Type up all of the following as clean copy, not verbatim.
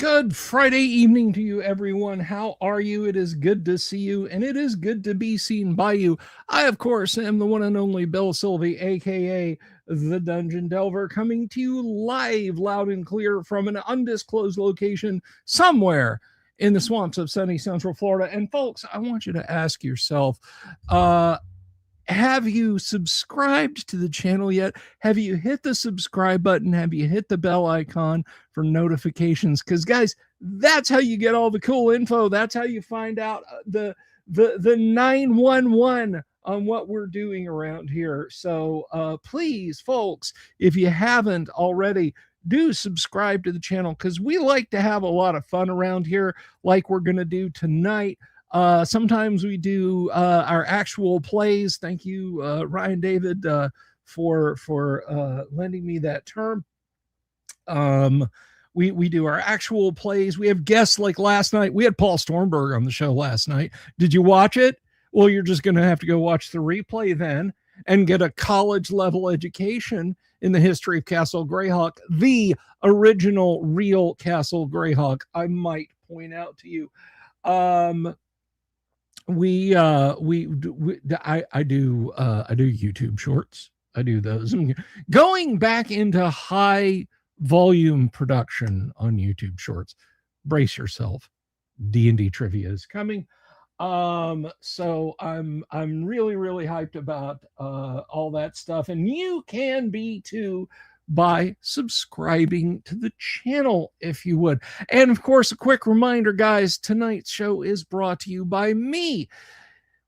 Good Friday evening to you, everyone. How are you? It is good to see you, and it is good to be seen by you. I, of course, am the one and only Bill Sylvie, aka the Dungeon Delver, coming to you live, loud and clear from an undisclosed location somewhere in the swamps of sunny Central Florida. And folks, I want you to ask yourself, have you subscribed to the channel yet? Have you hit the subscribe button? Have you hit the bell icon for notifications? Because guys, that's how you get all the cool info. That's how you find out the 911 on what we're doing around here. So please, folks, if you haven't already, do subscribe to the channel, because we like to have a lot of fun around here, like we're going to do tonight. Sometimes we do our actual plays. Thank you, Ryan David, for lending me that term. We do our actual plays. We have guests like last night. We had Paul Stormberg on the show last night. Did you watch it? Well, you're just going to have to go watch the replay then and get a college level education in the history of Castle Greyhawk, the original real Castle Greyhawk, I might point out to you. I do YouTube shorts. I do those. Going back into high volume production on YouTube shorts. Brace yourself. D&D trivia is coming. So I'm really, really hyped about all that stuff. And you can be too by subscribing to the channel, if you would. And of course, a quick reminder, guys, tonight's show is brought to you by me.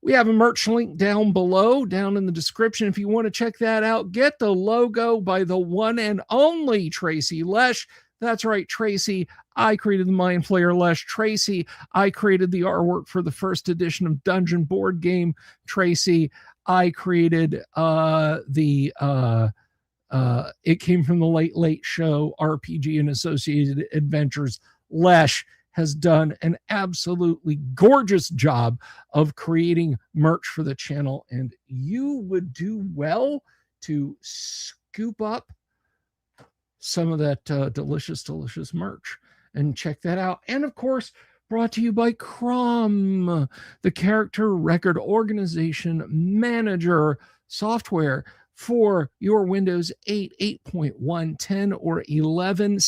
We have a merch link down below, down in the description. If you want to check that out, get the logo by the one and only Tracy Lesh. That's right, Tracy. I created the Mind Flayer Lesh. Tracy, I created the artwork for the first edition of Dungeon board game. Tracy, I created It Came from the Late Late Show, RPG and Associated Adventures. Lesh has done an absolutely gorgeous job of creating merch for the channel, and you would do well to scoop up some of that delicious merch and check that out. And of course, brought to you by Crom, the character record organization manager software for your Windows 8, 8.1, 10, or 11,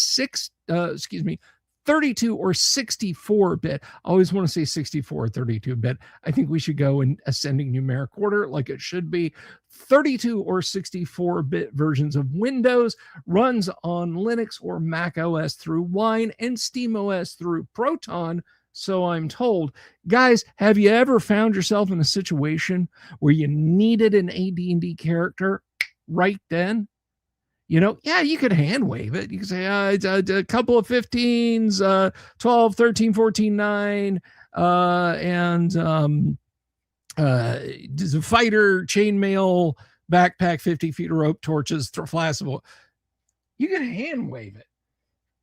32 or 64-bit. I always want to say 64 or 32-bit. I think we should go in ascending numeric order like it should be. 32 or 64-bit versions of Windows, runs on Linux or Mac OS through Wine, and Steam OS through Proton, so I'm told. Guys, have you ever found yourself in a situation where you needed an AD&D character right then? You know, yeah, you could hand wave it. You could say it's a couple of 15s, 12, 13, 14, 9, and just a fighter, chainmail, backpack, 50 feet of rope, torches, flaccid. You can hand wave it.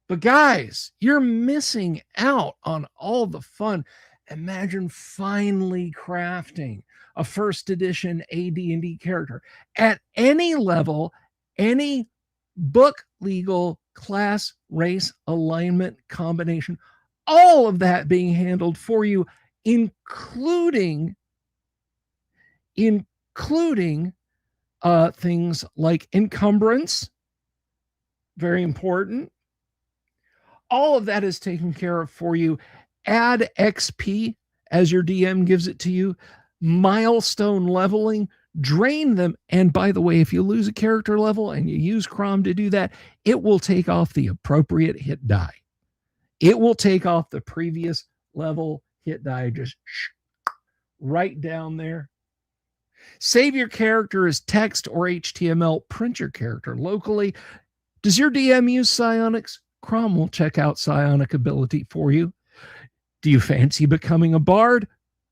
But guys, you're missing out on all the fun. Imagine finally crafting a first edition AD&D character at any level, any book, legal, class, race, alignment, combination, all of that being handled for you, including things like encumbrance, very important. All of that is taken care of for you. Add XP as your DM gives it to you. Milestone leveling, drain them. And by the way, if you lose a character level and you use Crom to do that, it will take off the appropriate hit die. It will take off the previous level hit die, just right down there. Save your character as text or HTML. Print your character locally. Does your DM use psionics? Crom will check out psionic ability for you. Do you fancy becoming a bard?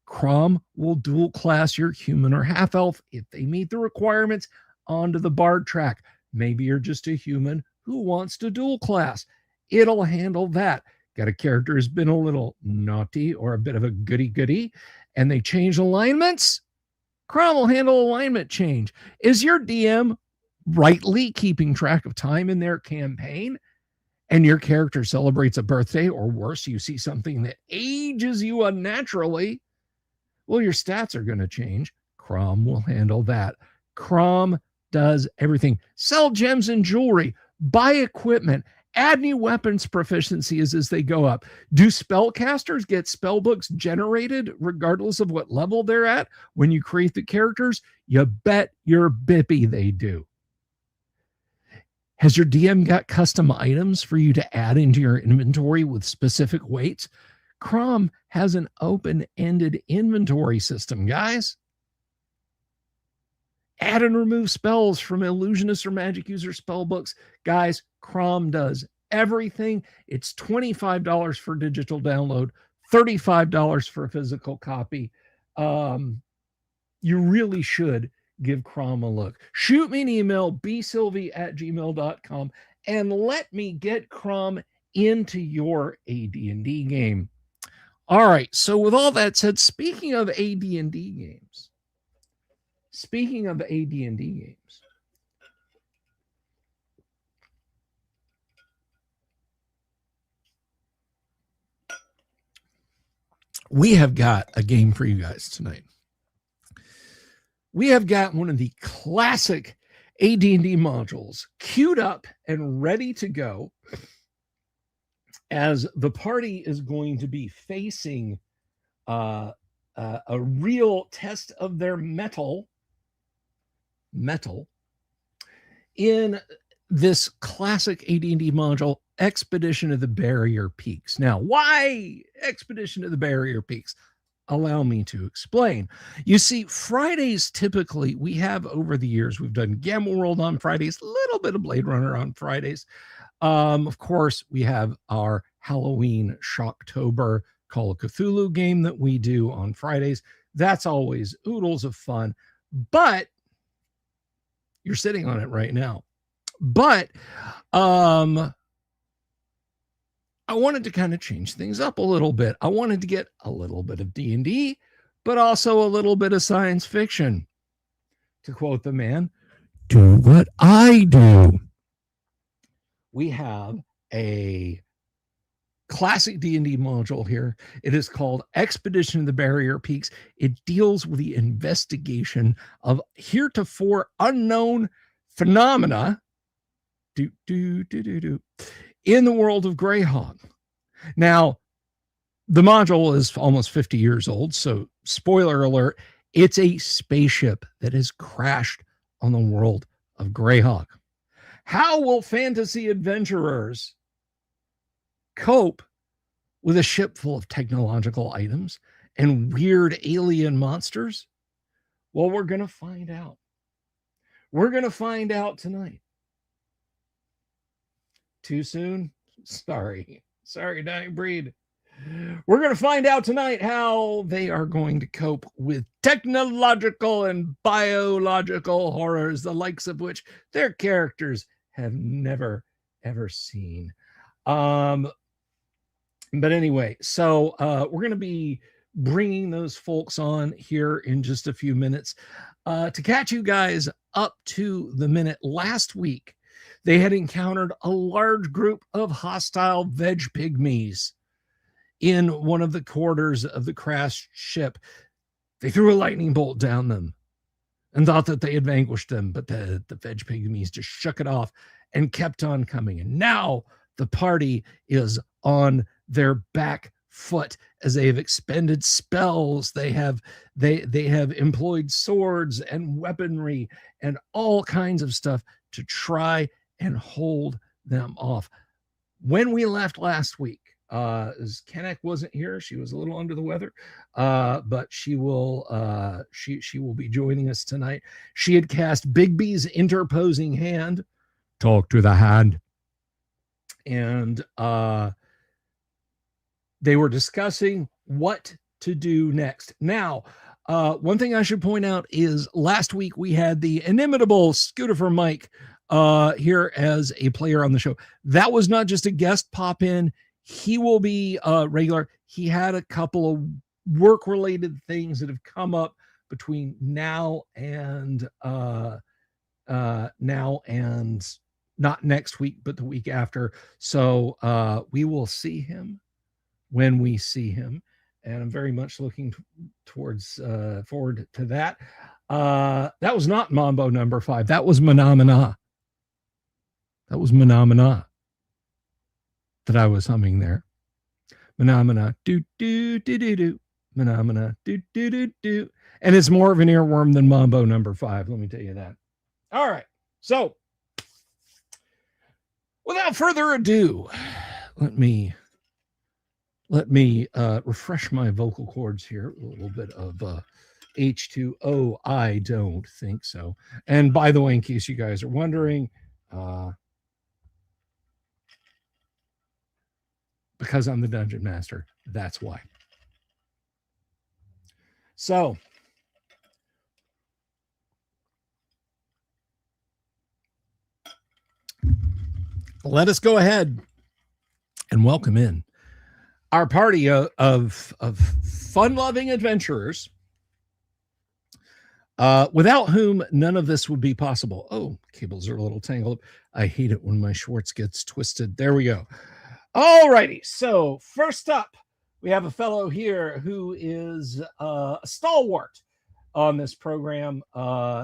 Crom will dual class your human or half elf if they meet the requirements onto the bard track. Maybe you're just a human who wants to dual class. It'll handle that. Got a character who's been a little naughty or a bit of a goody and they change alignments? Crom will handle alignment change. Is your DM rightly keeping track of time in their campaign and your character celebrates a birthday, or worse, you see something that ages you unnaturally, well, your stats are going to change. Crom will handle that. Crom does everything. Sell gems and jewelry, buy equipment, add new weapons proficiencies as they go up. Do spellcasters get spell books generated regardless of what level they're at when you create the characters? You bet your bippy they do. Has your DM got custom items for you to add into your inventory with specific weights? Crom has an open-ended inventory system, guys. Add and remove spells from illusionist or magic user spell books. Guys, Crom does everything. It's $25 for digital download, $35 for a physical copy. You really should give Crom a look. Shoot me an email, bsylvie@gmail.com, and let me get Crom into your AD&D game. All right, so with all that said, speaking of AD&D games, we have got a game for you guys tonight. We have got one of the classic AD&D modules queued up and ready to go, as the party is going to be facing a real test of their mettle in this classic AD&D module, Expedition of the Barrier Peaks. Now, why Expedition of the Barrier Peaks? Allow me to explain. You see, Fridays, typically, we have over the years, we've done Gamma World on Fridays, a little bit of Blade Runner on Fridays. Of course, we have our Halloween Shocktober Call of Cthulhu game that we do on Fridays. That's always oodles of fun, but you're sitting on it right now. But I wanted to kind of change things up a little bit. I wanted to get a little bit of D&D, but also a little bit of science fiction. To quote the man, do what I do. We have a classic D&D module here. It is called Expedition of the Barrier Peaks. It deals with the investigation of heretofore unknown phenomena in the world of Greyhawk. Now, the module is almost 50 years old, so spoiler alert, it's a spaceship that has crashed on the world of Greyhawk. How will fantasy adventurers cope with a ship full of technological items and weird alien monsters? Well, we're going to find out. We're going to find out tonight. Too soon? Sorry, dying breed. We're going to find out tonight how they are going to cope with technological and biological horrors, the likes of which their characters have never, ever seen. But anyway, so we're going to be bringing those folks on here in just a few minutes. To catch you guys up to the minute, last week, they had encountered a large group of hostile veg pygmies in one of the quarters of the crashed ship. They threw a lightning bolt down them and thought that they had vanquished them, but the veg pygmies just shook it off and kept on coming. And now the party is on their back foot as they have expended spells. They have employed swords and weaponry and all kinds of stuff to try and hold them off. When we left last week, as Kenneck wasn't here, she was a little under the weather, but she will be joining us tonight. She had cast Bigby's interposing hand, talk to the hand, and they were discussing what to do next. Now, one thing I should point out is last week we had the inimitable Scooter for Mike here as a player on the show. That was not just a guest pop in. He will be regular. He had a couple of work related things that have come up between now and not next week, but the week after. So we will see him when we see him. And I'm very much looking forward to that. That was not Mambo number 5. That was Manamana. That was Manamana that I was humming there. Manamana, do, do, do, do, do. Manamana, do, do, do, do. And it's more of an earworm than Mambo number 5. Let me tell you that. All right. So without further ado, let me refresh my vocal cords here. A little bit of H2O. I don't think so. And by the way, in case you guys are wondering, because I'm the dungeon master, that's why. So let us go ahead and welcome in our party of fun-loving adventurers, without whom none of this would be possible. Oh, cables are a little tangled. I hate it when my Schwartz gets twisted. There we go. All righty. So first up, we have a fellow here who is a stalwart on this program.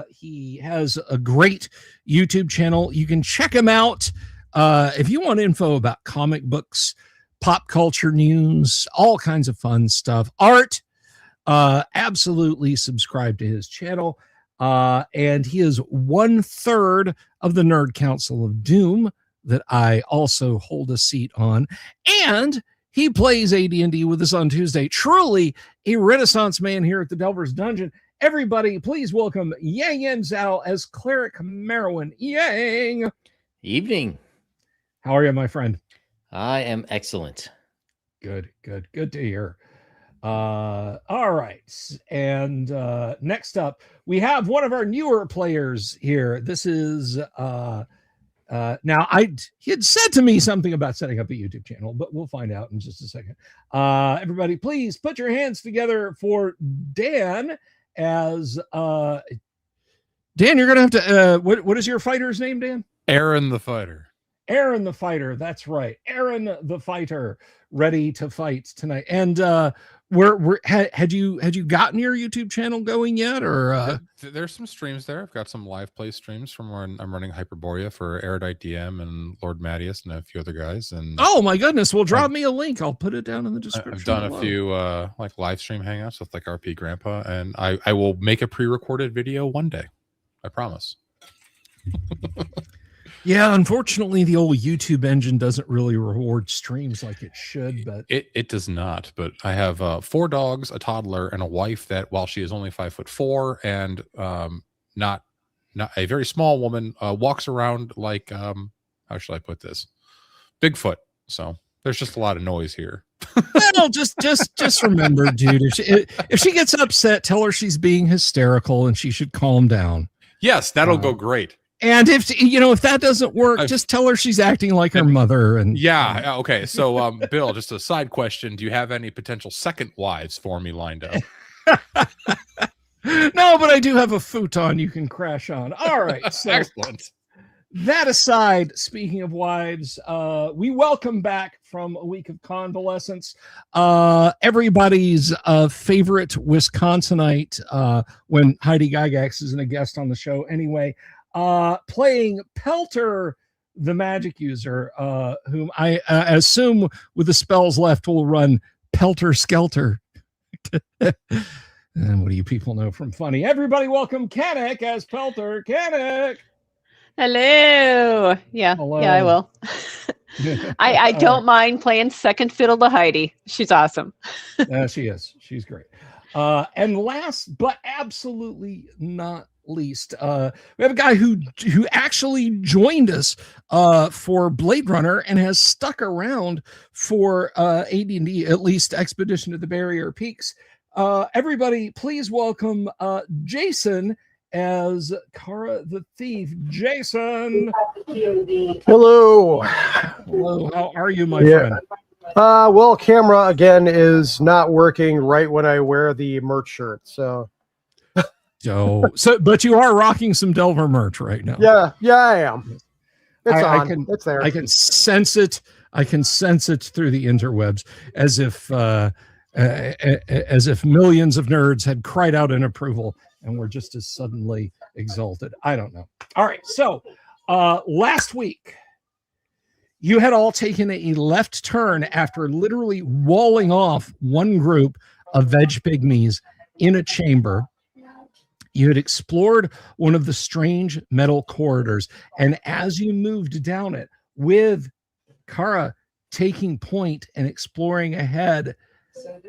He has a great YouTube channel. You can check him out if you want info about comic books, pop culture news, all kinds of fun stuff, art. Absolutely subscribe to his channel. And he is 1/3 of the Nerd Council of Doom that I also hold a seat on. And he plays AD&D with us on Tuesday. Truly a Renaissance man here at the Delver's Dungeon. Everybody, please welcome Yang Yen Zhao as Cleric Merowyn. Yang. Evening. How are you, my friend? I am excellent. Good to hear. All right. And next up, we have one of our newer players here. This is now he had said to me something about setting up a YouTube channel, but we'll find out in just a second. Everybody, please put your hands together for Dan. As Dan, you're gonna have to what is your fighter's name, Dan? Aaron the Fighter. Aaron the Fighter, that's right. Aaron the Fighter, ready to fight tonight. And had you gotten your YouTube channel going yet, or there's some streams there. I've got some live play streams from when I'm running Hyperborea for Erudite DM and Lord Mattias and a few other guys. And oh my goodness, well, drop me a link. I'll put it down in the description. I've done a few like live stream hangouts with like RP Grandpa, and I will make a pre-recorded video one day. I promise. Yeah, unfortunately, the old YouTube engine doesn't really reward streams like it should, but it does not. But I have 4 dogs, a toddler, and a wife that, while she is only 5'4" and not a very small woman, walks around like how should I put this? Bigfoot. So there's just a lot of noise here. Well, just remember, dude, if she gets upset, tell her she's being hysterical and she should calm down. Yes, that'll go great. And if that doesn't work, just tell her she's acting like her mother. And yeah, okay. So, Bill, just a side question: do you have any potential second wives for me lined up? No, but I do have a futon you can crash on. All right, so excellent. That aside, speaking of wives, we welcome back from a week of convalescence everybody's favorite Wisconsinite when Heidi Gygax isn't a guest on the show anyway. Playing Pelter, the magic user, whom I assume with the spells left will run Pelter Skelter. And what do you people know from Funny? Everybody welcome Kanik as Pelter. Kanik! Hello. Yeah, hello. Yeah, I will. I don't mind playing second fiddle to Heidi. She's awesome. She is. She's great. And last but absolutely not least, we have a guy who actually joined us for Blade Runner and has stuck around for AD&D, at least Expedition to the Barrier Peaks. Everybody, please welcome Jason as Kara the Thief. Jason. Hello. Hello. How are you, my friend? Well, camera again is not working right when I wear the merch shirt. So but you are rocking some Delver merch right now. Yeah, I am. It's I on. can, It's there. I can sense it. I can sense it through the interwebs, as if millions of nerds had cried out in approval and were just as suddenly exalted. I don't know. All right. So last week, you had all taken a left turn after literally walling off one group of veg pygmies in a chamber. You had explored one of the strange metal corridors, and as you moved down it, with Kara taking point and exploring ahead,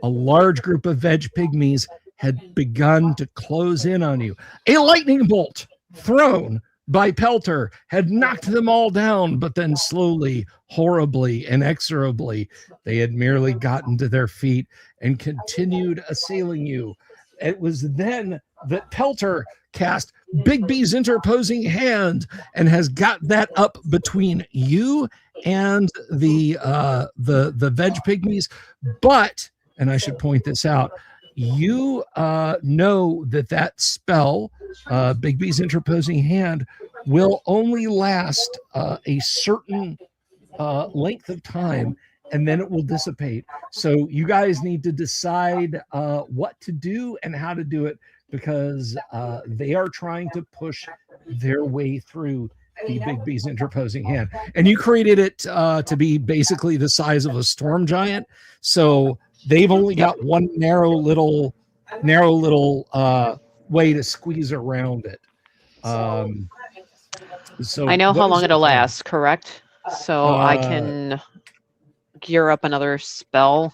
a large group of veg pygmies had begun to close in on you. A lightning bolt thrown by Pelter had knocked them all down, but then slowly, horribly, inexorably, they had merely gotten to their feet and continued assailing you. It was then that Pelter cast Big B's interposing hand and has got that up between you and the veg pygmies. But, and I should point this out, you know that spell, Big B's interposing hand, will only last a certain length of time, and then it will dissipate. So you guys need to decide what to do and how to do it, because they are trying to push their way through the Big B's interposing hand. And you created it to be basically the size of a storm giant. So they've only got one narrow little way to squeeze around it. So I know how what long is it'll your plan? last, correct? So I can gear up another spell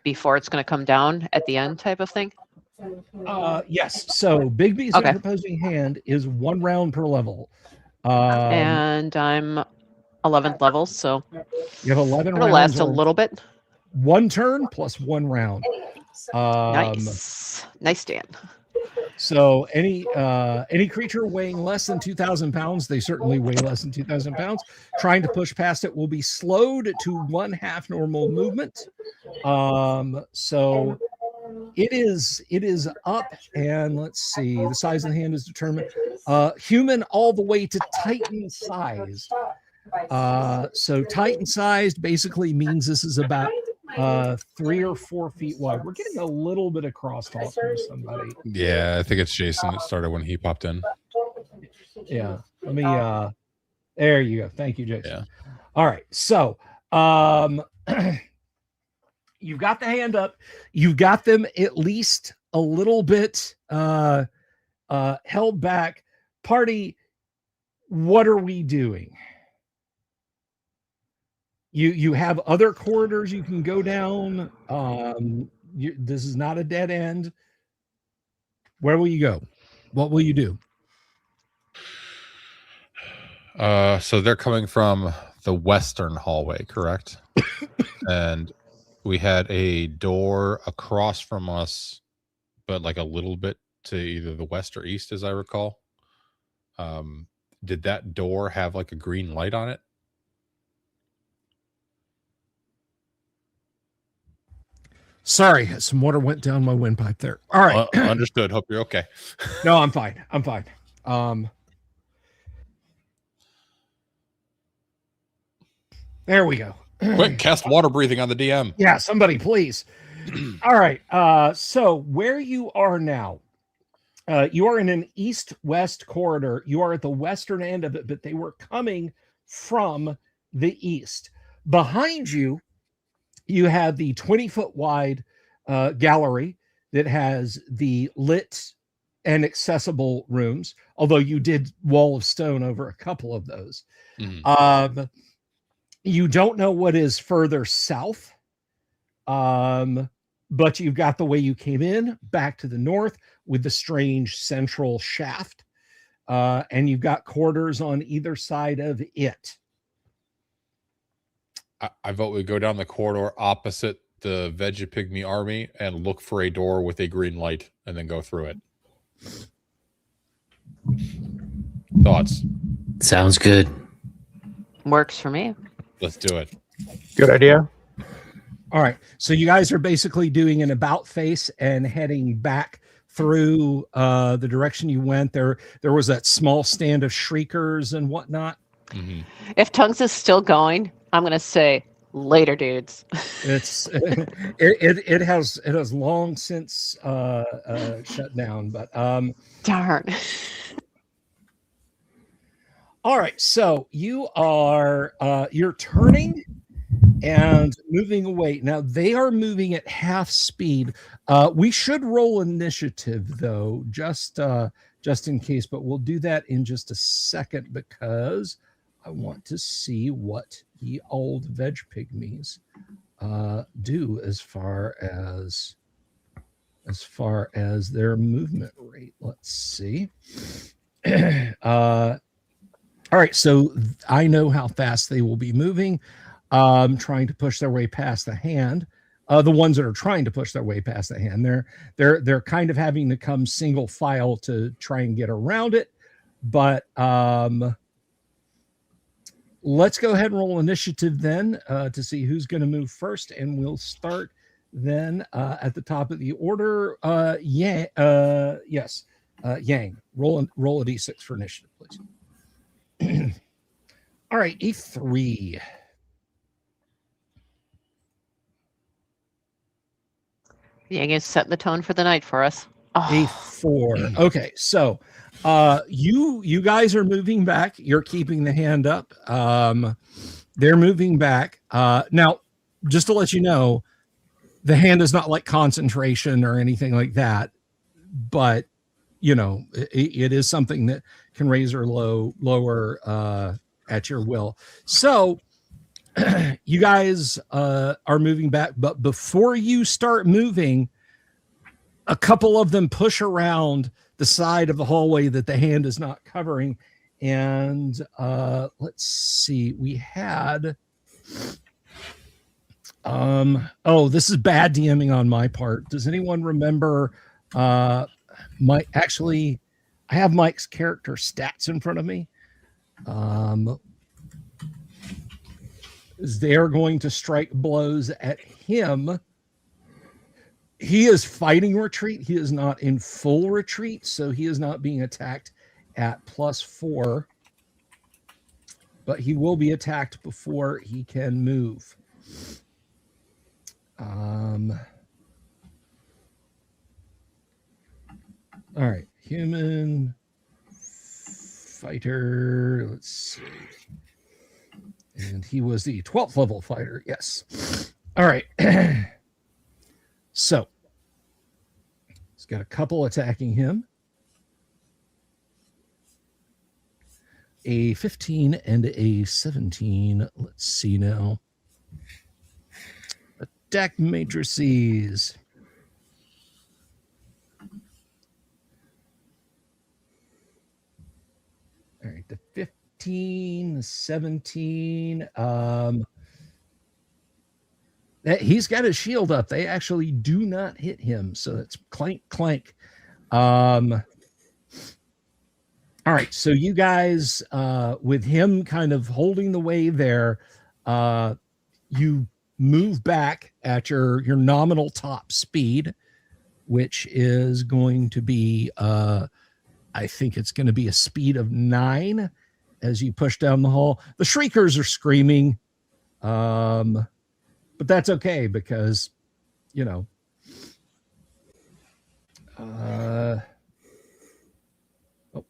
before it's going to come down at the end, type of thing. Yes. So Big B's Okay. interposing hand is 1 round per level. And I'm 11th level, so You have 11 it'll rounds. last a or little bit. 1 turn plus 1 round. Nice. Nice, Dan. So any creature weighing less than 2,000 pounds, they certainly weigh less than 2,000 pounds, trying to push past it will be slowed to 1/2 normal movement. So it is up, and let's see, the size of the hand is determined. Human all the way to Titan sized. So Titan sized basically means this is about 3 or 4 feet wide. We're getting a little bit of crosstalk from somebody. Yeah, I think it's Jason. It started when he popped in. Yeah. Let me there you go. Thank you, Jason. Yeah. All right. So you've got the hand up. You've got them at least a little bit held back. Party, what are we doing? You have other corridors you can go down. This is not a dead end. Where will you go? What will you do? So they're coming from the western hallway, correct? And we had a door across from us, but like a little bit to either the west or east, as I recall. Did that door have like a green light on it? Sorry, some water went down my windpipe there. All right. Understood. Hope you're okay. No, I'm fine. I'm fine. There we go. Quick, cast water breathing on the DM. Yeah, somebody, please. All right. So where you are now, you are in an east-west corridor. You are at the western end of it, but they were coming from the east. Behind you, you have the 20-foot wide gallery that has the lit and accessible rooms, although you did wall of stone over a couple of those. Mm-hmm. You don't know what is further south, but you've got the way you came in back to the north with the strange central shaft, and you've got corridors on either side of it. I vote we go down the corridor opposite the Vegapygmy army and look for a door with a green light and then go through it. Thoughts? Sounds good. Works for me. Let's do it. Good idea. All right. So you guys are basically doing an about face and heading back through the direction you went. There was that small stand of shriekers and whatnot. If Tongues is still going, I'm gonna say later, dudes. It's it has long since shut down, but Darn. all right. So you are you're turning and moving away. Now they are moving at half speed. We should roll initiative though, just in case, but we'll do that in just a second because I want to see what the old veg pygmies do as far as their movement rate. Let's see. All right, so I know how fast they will be moving, trying to push their way past the hand. The ones that are trying to push their way past the hand, they're kind of having to come single file to try and get around it. But let's go ahead and roll initiative then to see who's going to move first, and we'll start then at the top of the order. Yang, yes, Yang. Roll a d6 for initiative, please. All right, A3. Yang is setting the tone for the night for us. Oh. A4. Okay, so you guys are moving back. You're keeping the hand up. They're moving back. Now, just to let you know, the hand is not like concentration or anything like that, but you know, it is something that can raise or lower at your will. So you guys are moving back, but before you start moving, a couple of them push around the side of the hallway that the hand is not covering. And let's see, we had this is bad DMing on my part. Does anyone remember I have Mike's character stats in front of me. They're going to strike blows at him. He is fighting retreat. He is not in full retreat, so he is not being attacked at +4. But he will be attacked before he can move. All right, human fighter. Let's see. And he was the 12th level fighter. Yes. All right. So he's got a couple attacking him. A 15 and a 17. Let's see now. Attack matrices. All right, the 15, the 17. He's got his shield up. They actually do not hit him, so it's clank, clank. All right, so you guys, with him kind of holding the way there, you move back at your nominal top speed, which is going to be, I think it's going to be a speed of 9 as you push down the hall. The shriekers are screaming, but that's okay because, you know,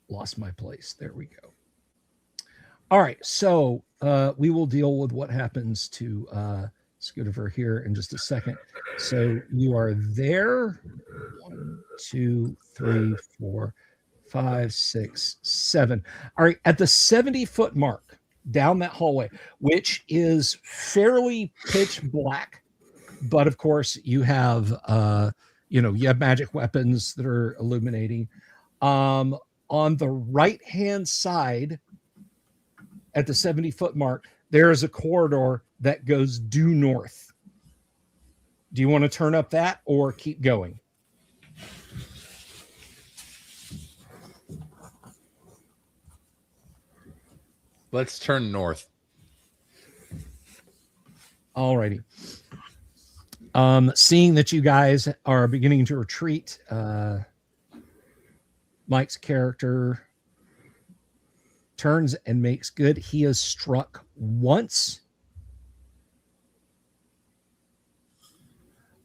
lost my place. There we go. All right, so we will deal with what happens to Scootifer here in just a second. So you are there. 1, 2, 3, 4, 5, 6, 7. All right, at the 70-foot mark down that hallway, which is fairly pitch black, but of course you have you have magic weapons that are illuminating. On the right-hand side at the 70-foot mark, there is a corridor that goes due north. Do you want to turn up that or keep going? Let's turn north. All righty. Seeing that you guys are beginning to retreat, Mike's character turns and makes good. He is struck once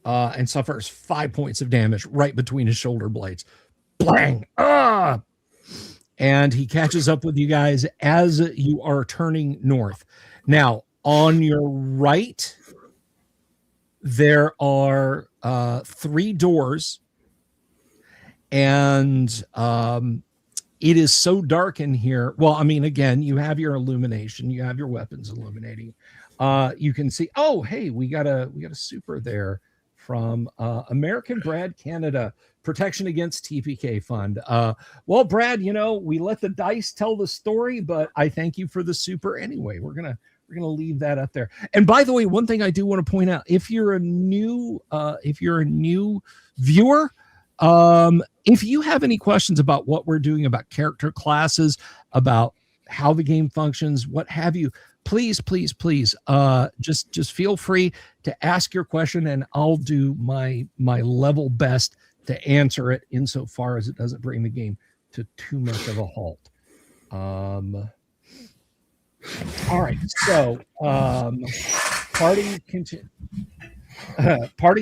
and suffers 5 points of damage right between his shoulder blades. Blang! Ah! And he catches up with you guys as you are turning north. Now, on your right, there are 3 doors, and it is so dark in here. Well, I mean, again, you have your illumination, you have your weapons illuminating. You can see. Oh, hey, we got a super there from American Brad Canada, Protection Against TPK Fund. Well, Brad, you know, we let the dice tell the story, but I thank you for the super anyway. We're gonna leave that up there. And by the way, one thing I do want to point out: if you're a new viewer, if you have any questions about what we're doing, about character classes, about how the game functions, what have you, please, just feel free to ask your question, and I'll do my level best to answer it insofar as it doesn't bring the game to too much of a halt. All right, so party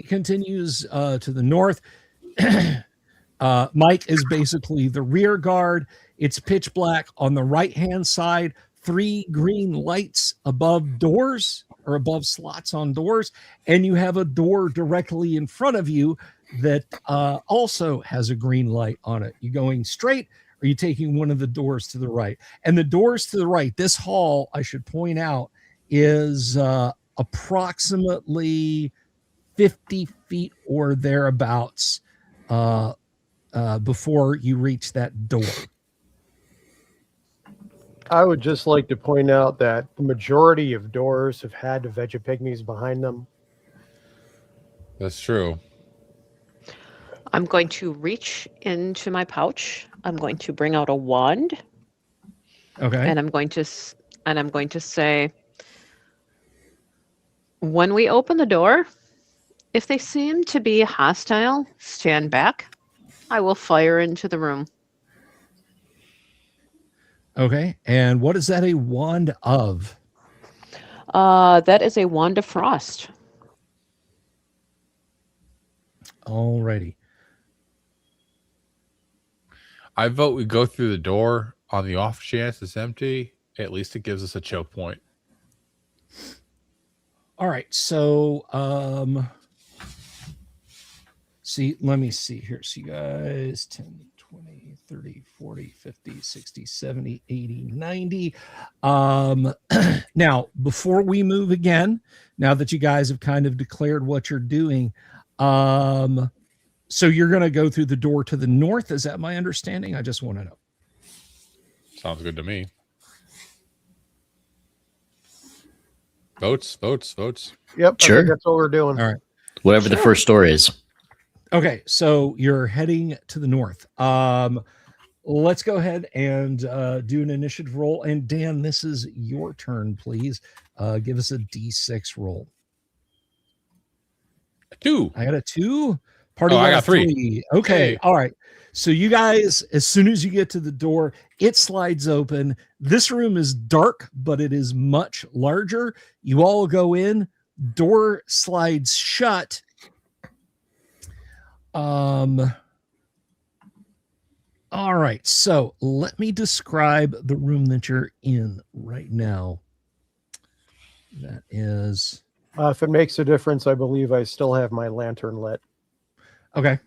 continues to the north. Mike is basically the rear guard. It's pitch black on the right-hand side. 3 green lights above doors, or above slots on doors, and you have a door directly in front of you that also has a green light on it. You going straight, or are you taking one of the doors to the right? And the doors to the right, this hall, I should point out, is approximately 50 feet or thereabouts before you reach that door. I would just like to point out that the majority of doors have had Vegapygmies behind them. That's true. I'm going to reach into my pouch. I'm going to bring out a wand. Okay. And I'm going to say, when we open the door, if they seem to be hostile, stand back. I will fire into the room. Okay. And what is that a wand of? That is a wand of frost. All righty. I vote we go through the door on the off chance it's empty. At least it gives us a choke point. All right. So, let me see here. So you guys, 10, 20, 30, 40, 50, 60, 70, 80, 90. Now, before we move again, now that you guys have kind of declared what you're doing, so you're going to go through the door to the north. Is that my understanding? I just want to know. Sounds good to me. Votes. Yep, Sure. I think that's what we're doing. All right. Whatever the first door is. Okay, so you're heading to the north. Let's go ahead and do an initiative roll. And Dan, this is your turn, please. Give us a D6 roll. 2. I got a 2. Party I got a 3. Okay, Hey. all right. So you guys, as soon as you get to the door, it slides open. This room is dark, but it is much larger. You all go in. Door slides shut. All right, so let me describe the room that you're in right now. That is If it makes a difference, I believe I still have my lantern lit. okay.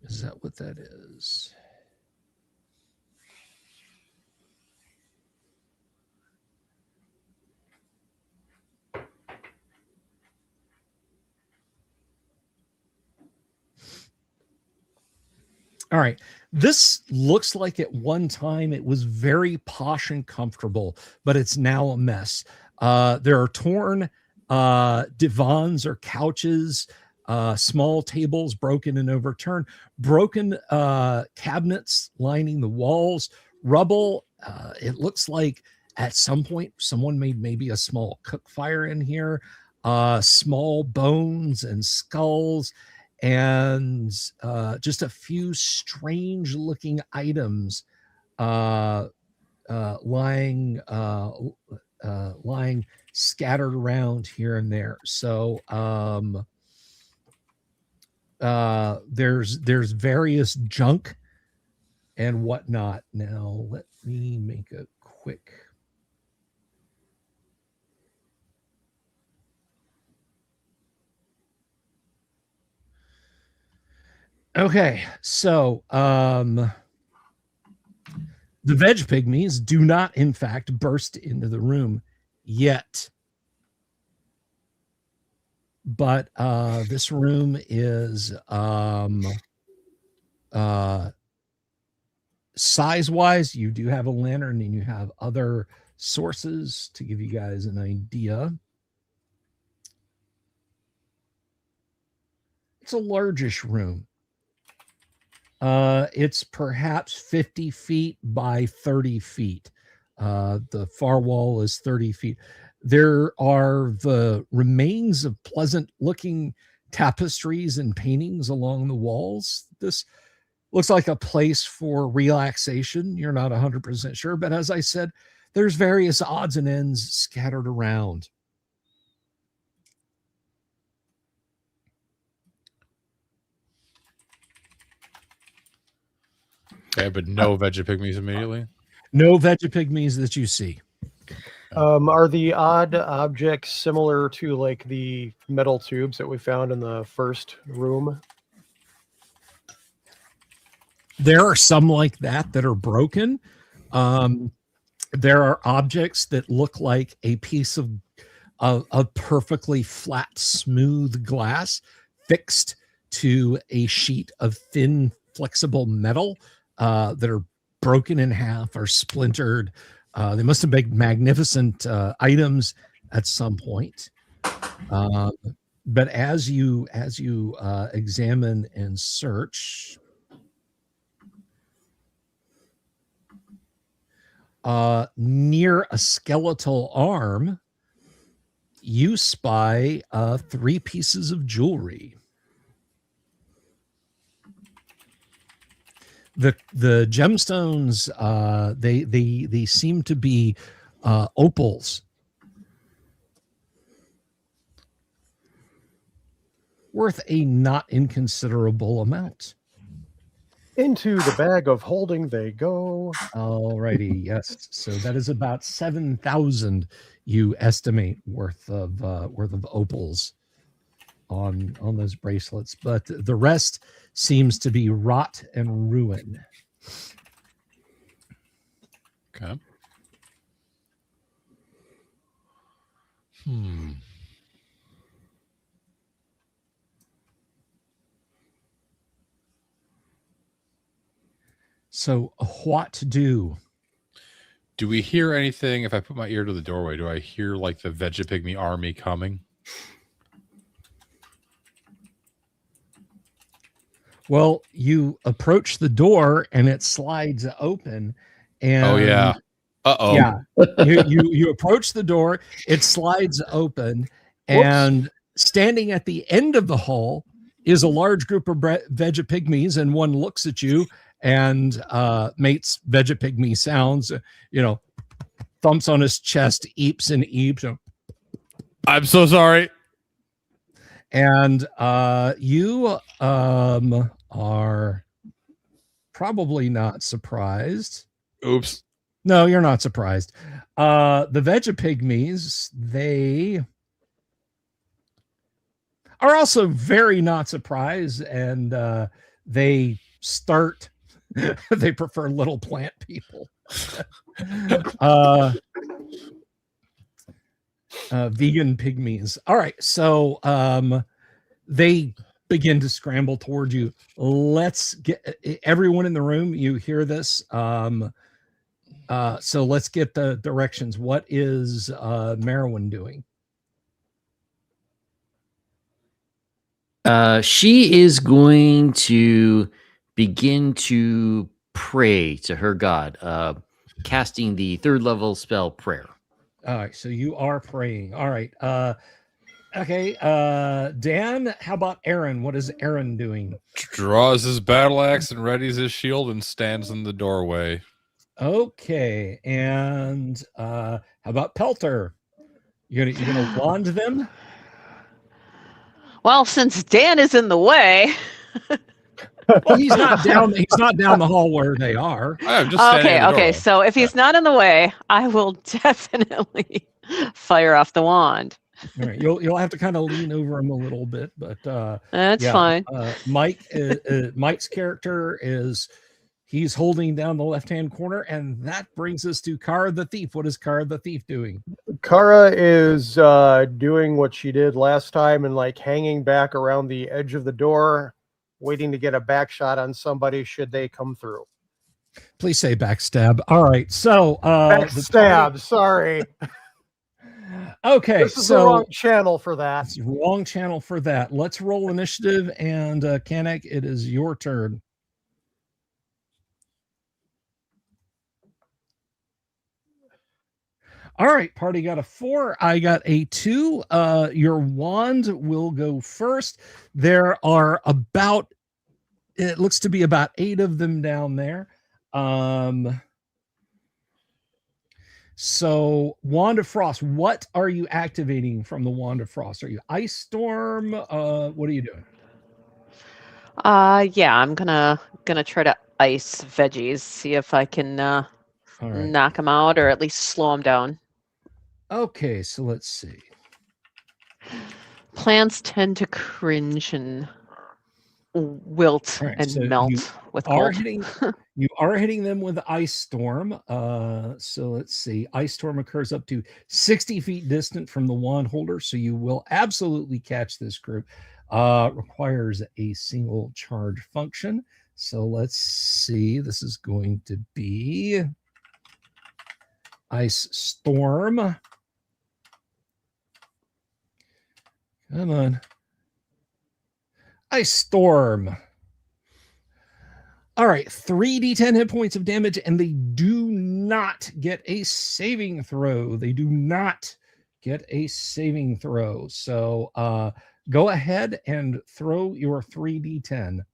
Is that what that is? All right. This looks like at one time it was very posh and comfortable, but it's now a mess. There are torn divans or couches, small tables broken and overturned, broken cabinets lining the walls, rubble. It looks like at some point someone made maybe a small cook fire in here, small bones and skulls. and just a few strange looking items lying scattered around here and there. So there's various junk and whatnot. Now let me make a quick. Okay, so the veg pygmies do not, in fact, burst into the room yet. But this room is size-wise, you do have a lantern and you have other sources to give you guys an idea. It's a largish room. It's perhaps 50 feet by 30 feet. The far wall is 30 feet. There are the remains of pleasant looking tapestries and paintings along the walls. This looks like a place for relaxation. You're not 100% sure, but as I said, there's various odds and ends scattered around. Okay, but no Vegapygmies immediately? No Vegapygmies that you see. Are the odd objects similar to like the metal tubes that we found in the first room? There are some like that are broken. There are objects that look like a piece of perfectly flat, smooth glass fixed to a sheet of thin, flexible metal that are broken in half or splintered. They must have been magnificent items at some point. But as you examine and search, near a skeletal arm, you spy 3 pieces of jewelry. The gemstones, they seem to be opals, worth a not inconsiderable amount. Into the bag of holding they go. All righty, yes. So that is about 7,000 you estimate worth of opals on those bracelets, but the rest seems to be rot and ruin. Okay. So what to do? Do we hear anything? If I put my ear to the doorway, do I hear like the Vegapygmy army coming? Well, you approach the door and it slides open. And oh yeah. Uh-oh. Yeah. you approach the door, it slides open, and standing at the end of the hall is a large group of Vegapygmies, and one looks at you and mates Vegapygmy sounds, thumps on his chest, eeps and eeps. I'm so sorry. And you are probably not surprised. Oops. No, you're not surprised. The Vegapygmies, they are also very not surprised, and they start. They prefer little plant people. Vegan pygmies. All right, so they begin to scramble toward you. Let's get everyone in the room. You hear this? So let's get the directions. What is Merowyn doing? She is going to begin to pray to her god, casting the 3rd level spell prayer. All right, so you are praying. All right. Okay, Dan, how about Aaron? What is Aaron doing? Draws his battle axe and readies his shield and stands in the doorway. Okay, and how about Pelter? You're gonna wand them? Well, since Dan is in the way. Well, he's not down. He's not down the hall where they are. I'm just standing in the Okay. doorway. So if he's not in the way, I will definitely fire off the wand. All right, you'll have to kind of lean over him a little bit, but That's yeah, fine. Mike's character is he's holding down the left-hand corner, and that brings us to Kara the Thief. What is Kara the Thief doing? Kara is doing what she did last time and like hanging back around the edge of the door, waiting to get a back shot on somebody should they come through. Please say backstab. All right, so Backstab. Sorry. Okay, This is so the wrong channel for that. it's wrong channel for that. Let's roll initiative, and Kanek, it is your turn. All right, party got a 4. I got a 2. Your wand will go first. There are about, it looks to be about 8 of them down there. So Wand of Frost, what are you activating from the Wand of Frost? Are you Ice Storm? What are you doing? Yeah, I'm gonna try to ice veggies, see if I can All right. knock them out or at least slow them down. Okay, so let's see. Plants tend to cringe and wilt All right, and so melt with cold. You are hitting them with Ice Storm. So let's see. Ice Storm occurs up to 60 feet distant from the wand holder, so you will absolutely catch this group. Requires a single charge function. So let's see. This is going to be Ice Storm. Come on. Ice Storm. All right, 3d10 hit points of damage, and they do not get a saving throw. They do not get a saving throw. So go ahead and throw your 3d10.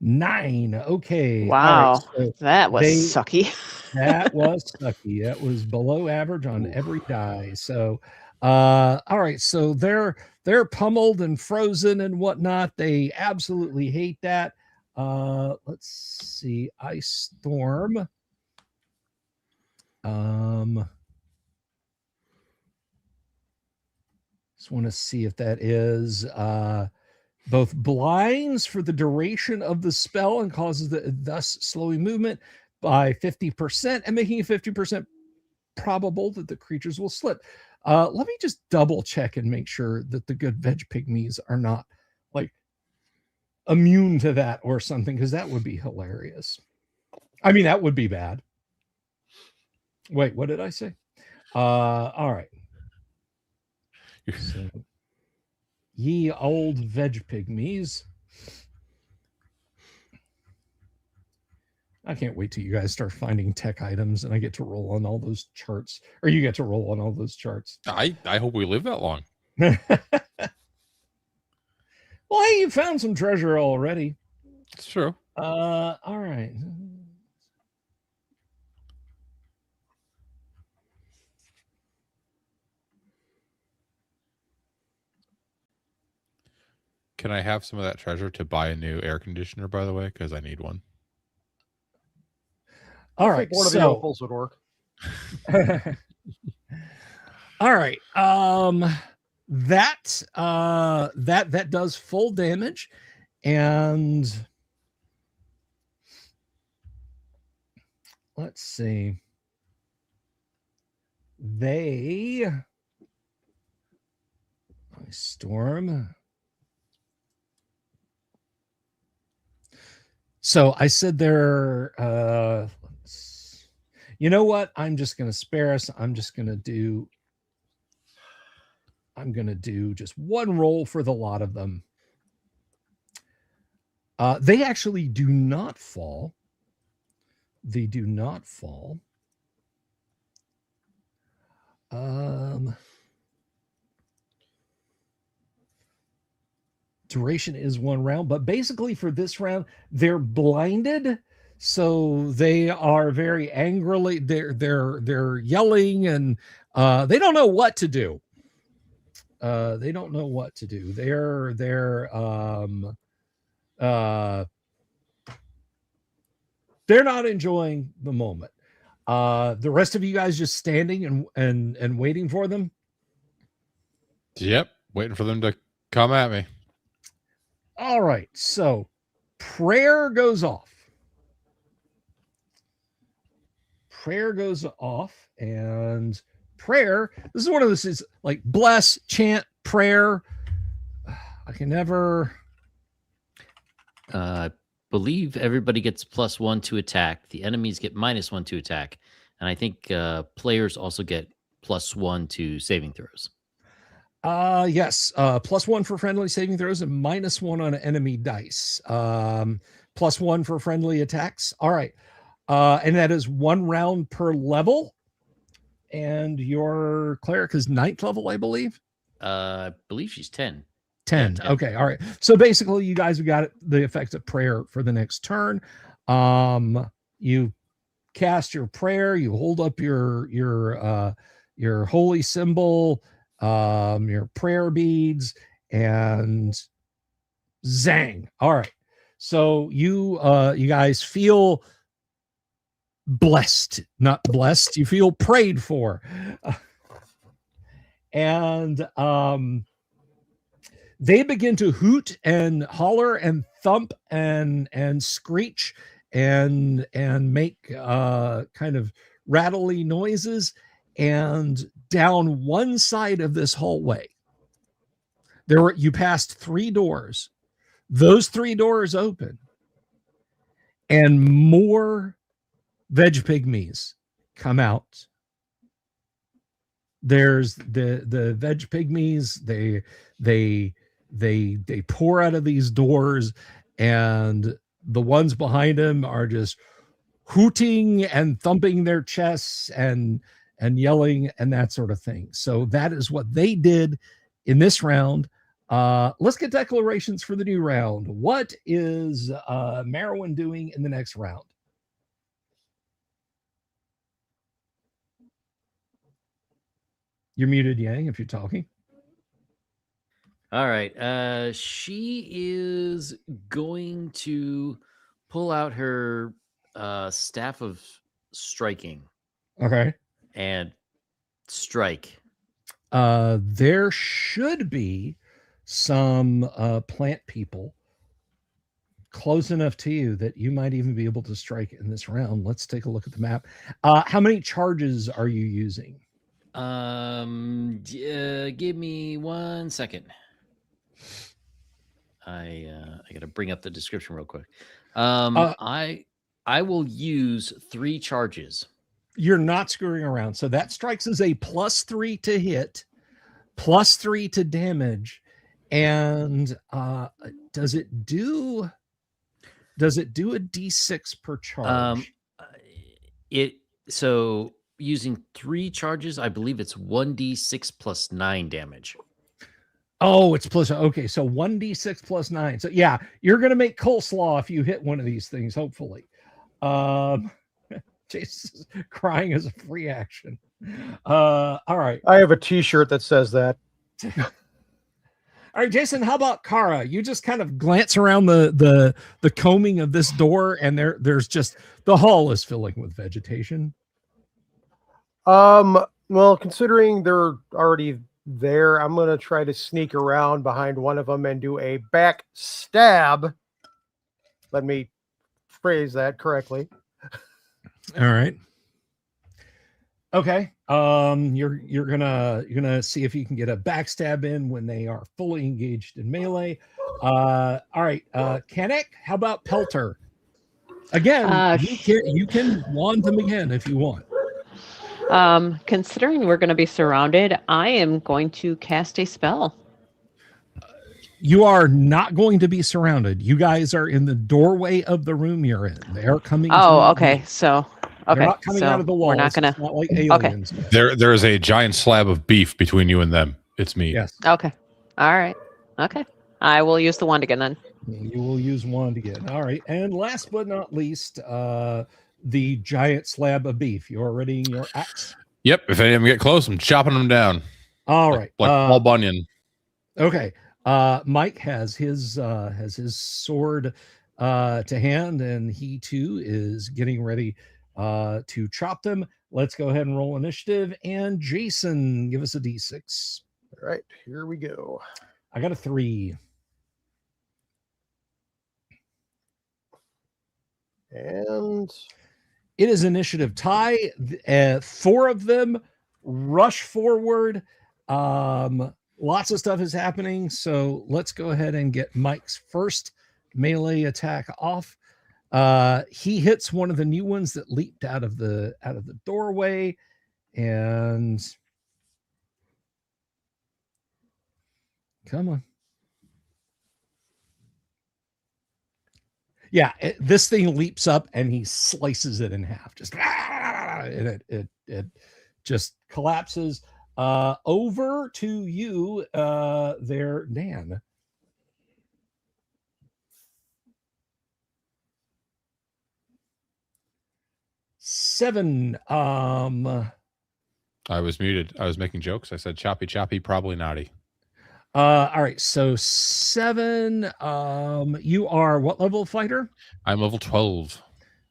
9. Okay. Wow, All right, so that was sucky. that was sucky. That was below average on every die. So all right, so they're pummeled and frozen and whatnot. They absolutely hate that. Let's see. Ice Storm. Just want to see if that is both blinds for the duration of the spell and causes thus slowing movement by 50% and making it 50% probable that the creatures will slip. Let me just double check and make sure that the good veg pygmies are not like immune to that or something, because that would be hilarious. I mean, that would be bad. Wait, what did I say? All right. So, ye old veg pygmies. I can't wait till you guys start finding tech items and I get to roll on all those charts, or you get to roll on all those charts. I hope we live that long. Well, hey, you found some treasure already. It's true. All right. Can I have some of that treasure to buy a new air conditioner, by the way? Because I need one. All I right. think one of the opals would work. All right. That does full damage, and let's see. They Storm. So I said they're you know what? I'm just going to spare us. I'm going to do just one roll for the lot of them. They actually do not fall. They do not fall. duration is 1 round, but basically for this round, they're blinded, so they are very angrily. They're yelling, and they don't know what to do. They don't know what to do. They're not enjoying the moment. The rest of you guys just standing and waiting for them. Yep, waiting for them to come at me. All right, so prayer goes off. Prayer goes off, and prayer. This is one of those, is like bless, chant, prayer. I can never. Believe everybody gets +1 to attack. The enemies get -1 to attack, and I think players also get +1 to saving throws. Yes. +1 for friendly saving throws and -1 on enemy dice. +1 for friendly attacks. All right. And that is 1 round per level. And your cleric is 9th level, I believe. I believe she's 10. 10. Yeah, 10. Okay. All right. So basically, you guys have got the effect of prayer for the next turn. You cast your prayer. You hold up your holy symbol, your prayer beads, and zang. All right. So you guys feel blessed, not blessed. You feel prayed for, and they begin to hoot and holler and thump and screech and make kind of rattly noises. And down one side of this hallway, you passed 3 doors. Those 3 doors open, and more veg pygmies come out. There's the veg pygmies. They pour out of these doors, and the ones behind them are just hooting and thumping their chests and yelling and that sort of thing. So that is what they did in this round. Let's get declarations for the new round. What is Merowyn doing in the next round? You're muted, Yang, if you're talking. All right. She is going to pull out her staff of striking. Okay. And strike. There should be some plant people close enough to you that you might even be able to strike in this round. Let's take a look at the map. How many charges are you using? Give me 1 second. I gotta bring up the description real quick. I will use 3 charges. You're not screwing around. So that strikes as a +3 to hit, +3 to damage, and does it do a D6 per charge? So using 3 charges, I believe it's 1d6 plus 9 damage. Oh, it's plus. Okay, so 1d6 plus 9. So yeah, you're gonna make coleslaw if you hit one of these things, hopefully. Jason's crying as a free action. All right. I have a t-shirt that says that. All right, Jason, how about Kara? You just kind of glance around the combing of this door, and there's just the hall is filling with vegetation. Well, considering they're already there, I'm going to try to sneak around behind one of them and do a back stab. Let me phrase that correctly. All right. Okay. You're gonna see if you can get a backstab in when they are fully engaged in melee. All right. Kennick, how about Pelter? Again, you can wand them again if you want. Considering we're going to be surrounded, I am going to cast a spell. You are not going to be surrounded. You guys are in the doorway of the room you're in. They are coming. Oh, okay. So, okay. They're not coming out of the walls. We're not going to. Not like aliens. There is a giant slab of beef between you and them. It's me. Yes. Okay. All right. Okay. I will use the wand again then. You will use wand again. All right. And last but not least, the giant slab of beef. You're readying your axe. Yep. If any of them get close, I'm chopping them down. All right. Like Paul Bunyan. Okay. Mike has his sword to hand, and he too is getting ready to chop them. Let's go ahead and roll initiative. And Jason, give us a d6. All right, here we go. I got a 3. And It is initiative tie. 4 of them rush forward. Lots of stuff is happening. So let's go ahead and get Mike's first melee attack off. He hits one of the new ones that leaped out of the doorway, and come on. Yeah, this thing leaps up and he slices it in half. Just and it just collapses. Over to you there, Dan. Seven. I was muted. I was making jokes. I said choppy, choppy, probably naughty. All right, so 7. You are what level fighter? I'm level 12.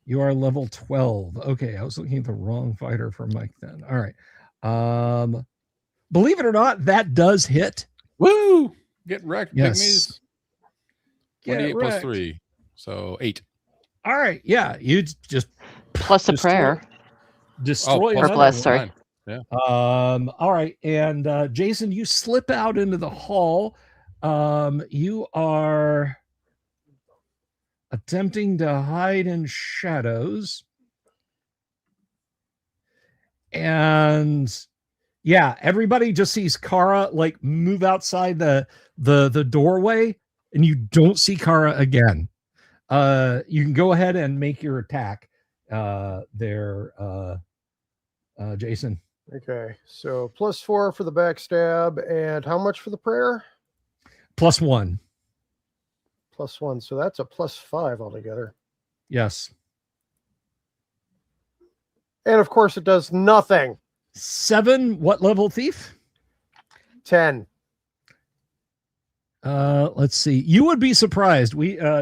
You are level 12. Okay, I was looking at the wrong fighter for Mike then. All right. Believe it or not, that does hit. Woo! Get wrecked, Yes. pygmies. Get 28 plus wrecked. 3. So 8. All right, yeah, you just Plus a destroy- prayer. destroy plus another bless, one. sorry. Fine. Yeah. All right, and Jason, you slip out into the hall. You are attempting to hide in shadows, and yeah, everybody just sees Kara like move outside the doorway, and you don't see Kara again. You can go ahead and make your attack there, Jason. okay, so +4 for the backstab, and how much for the prayer? +1. +1, so that's a +5 altogether. Yes. And of course, it does nothing. 7. What level thief? 10. Let's see. You would be surprised.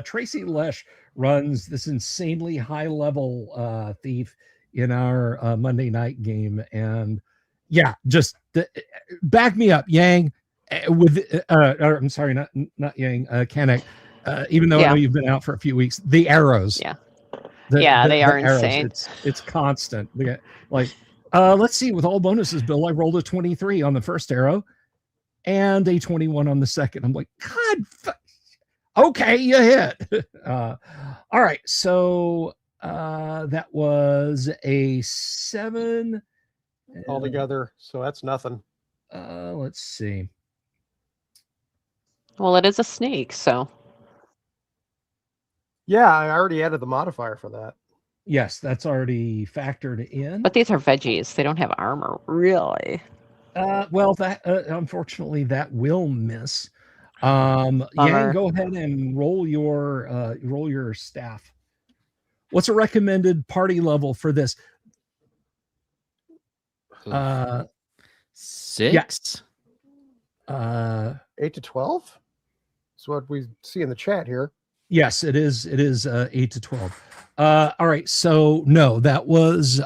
Tracy Lesh runs this insanely high level thief in our Monday night game, and yeah, just back me up, Yang. I'm sorry, not Yang, Kanek. Even though I know you've been out for a few weeks, the arrows. Yeah. They are arrows, insane. It's constant. Let's see. With all bonuses, Bill, I rolled a 23 on the first arrow and a 21 on the second. I'm like, God, okay, you hit. All right, so that was a 7 Altogether, so that's nothing. Let's see. Well, it is a snake, so Yeah, I already added the modifier for that. Yes, that's already factored in. but these are veggies. They don't have armor, really. Well, that unfortunately that will miss. Bummer. Yang, go ahead and roll your staff. What's a recommended party level for this? 6. 8 to 12? That's what we see in the chat here. Yes, it is. It is 8 to 12. All right. So no, that was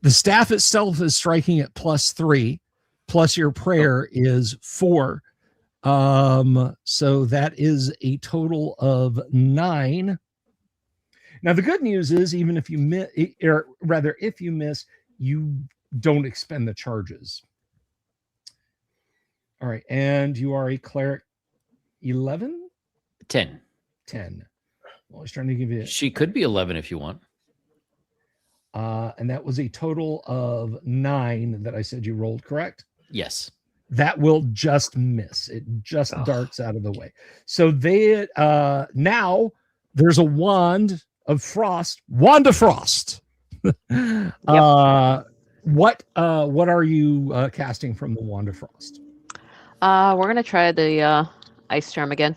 the staff itself is striking at +3, plus your prayer is 4. So that is a total of 9. Now the good news is, even if you miss, or rather, if you miss, you don't expend the charges. All right, and you are a cleric. 11? 10. 10. Well, I was trying to give you. She could be 11 if you want. And that was a total of 9 that I said you rolled, correct? Yes. That will just miss. It just darts out of the way. So they now there's a wand of frost. Wand of frost. What are you casting from the wand of frost? We're gonna try the Ice Storm again.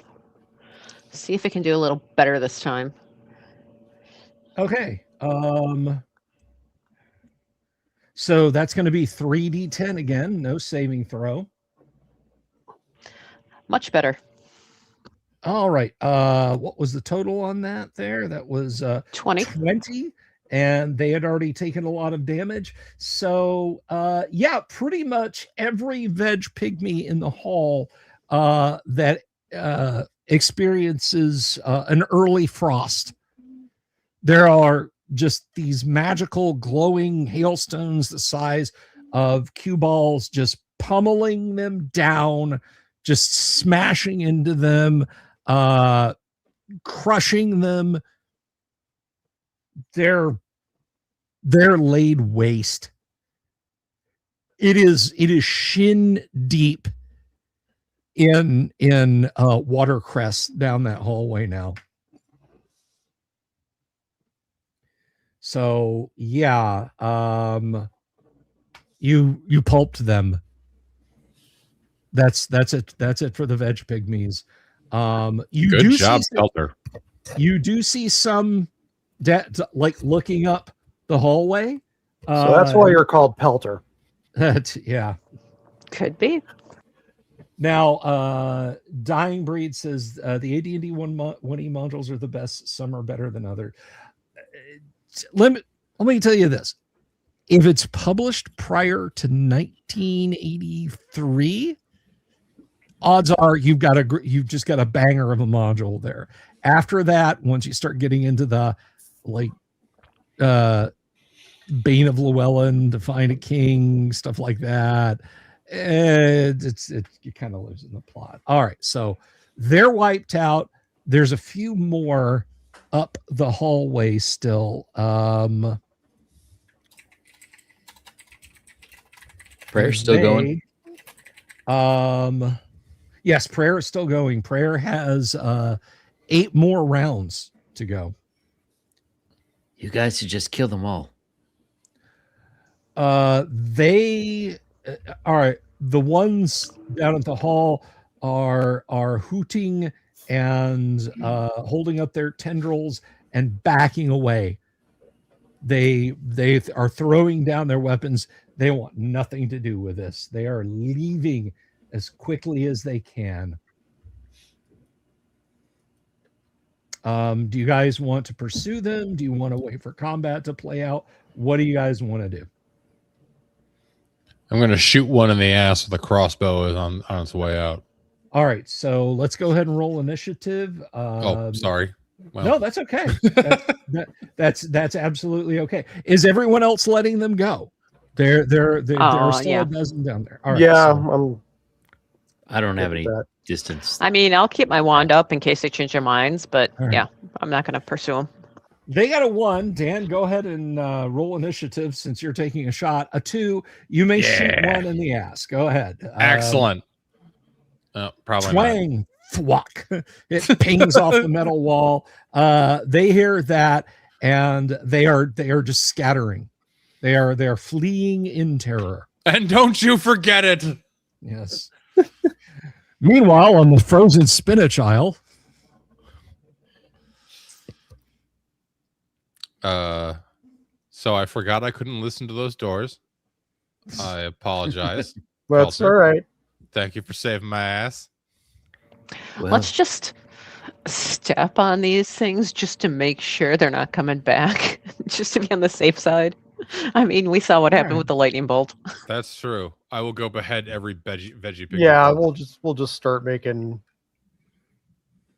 See if it can do a little better this time. Okay. So that's going to be 3d10 again. No saving throw. Much better. All right. What was the total on that there? That was 20. 20, and they had already taken a lot of damage. So yeah, pretty much every veg pygmy in the hall that experiences an early frost. There are just these magical glowing hailstones the size of cue balls just pummeling them down, just smashing into them, crushing them. They're laid waste. It is shin deep in watercress down that hallway now. So yeah, you pulped them. That's it. That's it for the veg pygmies. You Good do job, see Pelter. you do see some like looking up the hallway. So that's why you're called Pelter. Yeah. Could be. Now, Dying Breed says the AD&D 1E modules are the best. Some are better than others. Let me tell you this. If it's published prior to 1983, odds are you've just got a banger of a module there. After that, once you start getting into the like Bane of Llewellyn, To Find a King, stuff like that, it kind of lives in the plot. All right, so they're wiped out. There's a few more up the hallway still. Prayer's still going. Yes, prayer is still going. Prayer has 8 more rounds to go. You guys should just kill them all. They all right. The ones down at the hall are hooting and holding up their tendrils and backing away. They are throwing down their weapons. They want nothing to do with this. They are leaving as quickly as they can. Do you guys want to pursue them? Do you want to wait for combat to play out? What do you guys want to do? I'm going to shoot one in the ass with a crossbow on its way out. All right, so let's go ahead and roll initiative. Oh, sorry. Well, No, that's okay. That's absolutely okay. Is everyone else letting them go? There are still yeah. a dozen down there. All right, Yeah, so- I don't have any that. distance. I mean, I'll keep my wand up in case they change their minds, but All right. yeah, I'm not going to pursue them. They got a 1. Dan, go ahead and roll initiative since you're taking a shot. A 2, you may shoot one in the ass. Go ahead. excellent. Probably not. Twang, thwack. It pings off the metal wall. They hear that, and they are just scattering. They are fleeing in terror. And don't you forget it. Yes. Meanwhile, on the frozen spinach aisle. So I forgot I couldn't listen to those doors. I apologize. That's Pelter. all right. Thank you for saving my ass. Well, Let's just step on these things just to make sure they're not coming back, just to be on the safe side. I mean, we saw what happened with the lightning bolt. That's true. I will go behead every veggie pig. Yeah, we'll just start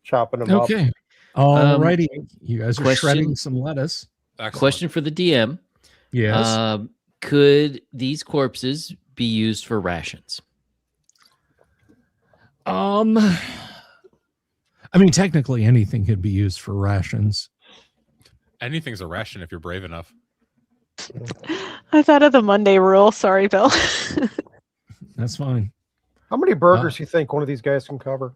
chopping them up. Okay. All righty. You guys are question- shredding some lettuce. Excellent. question for the DM. Yes. Could these corpses be used for rations? I mean, technically anything could be used for rations. Anything's a ration if you're brave enough. I thought of the Monday rule. Sorry, Bill. That's fine. How many burgers do you think one of these guys can cover?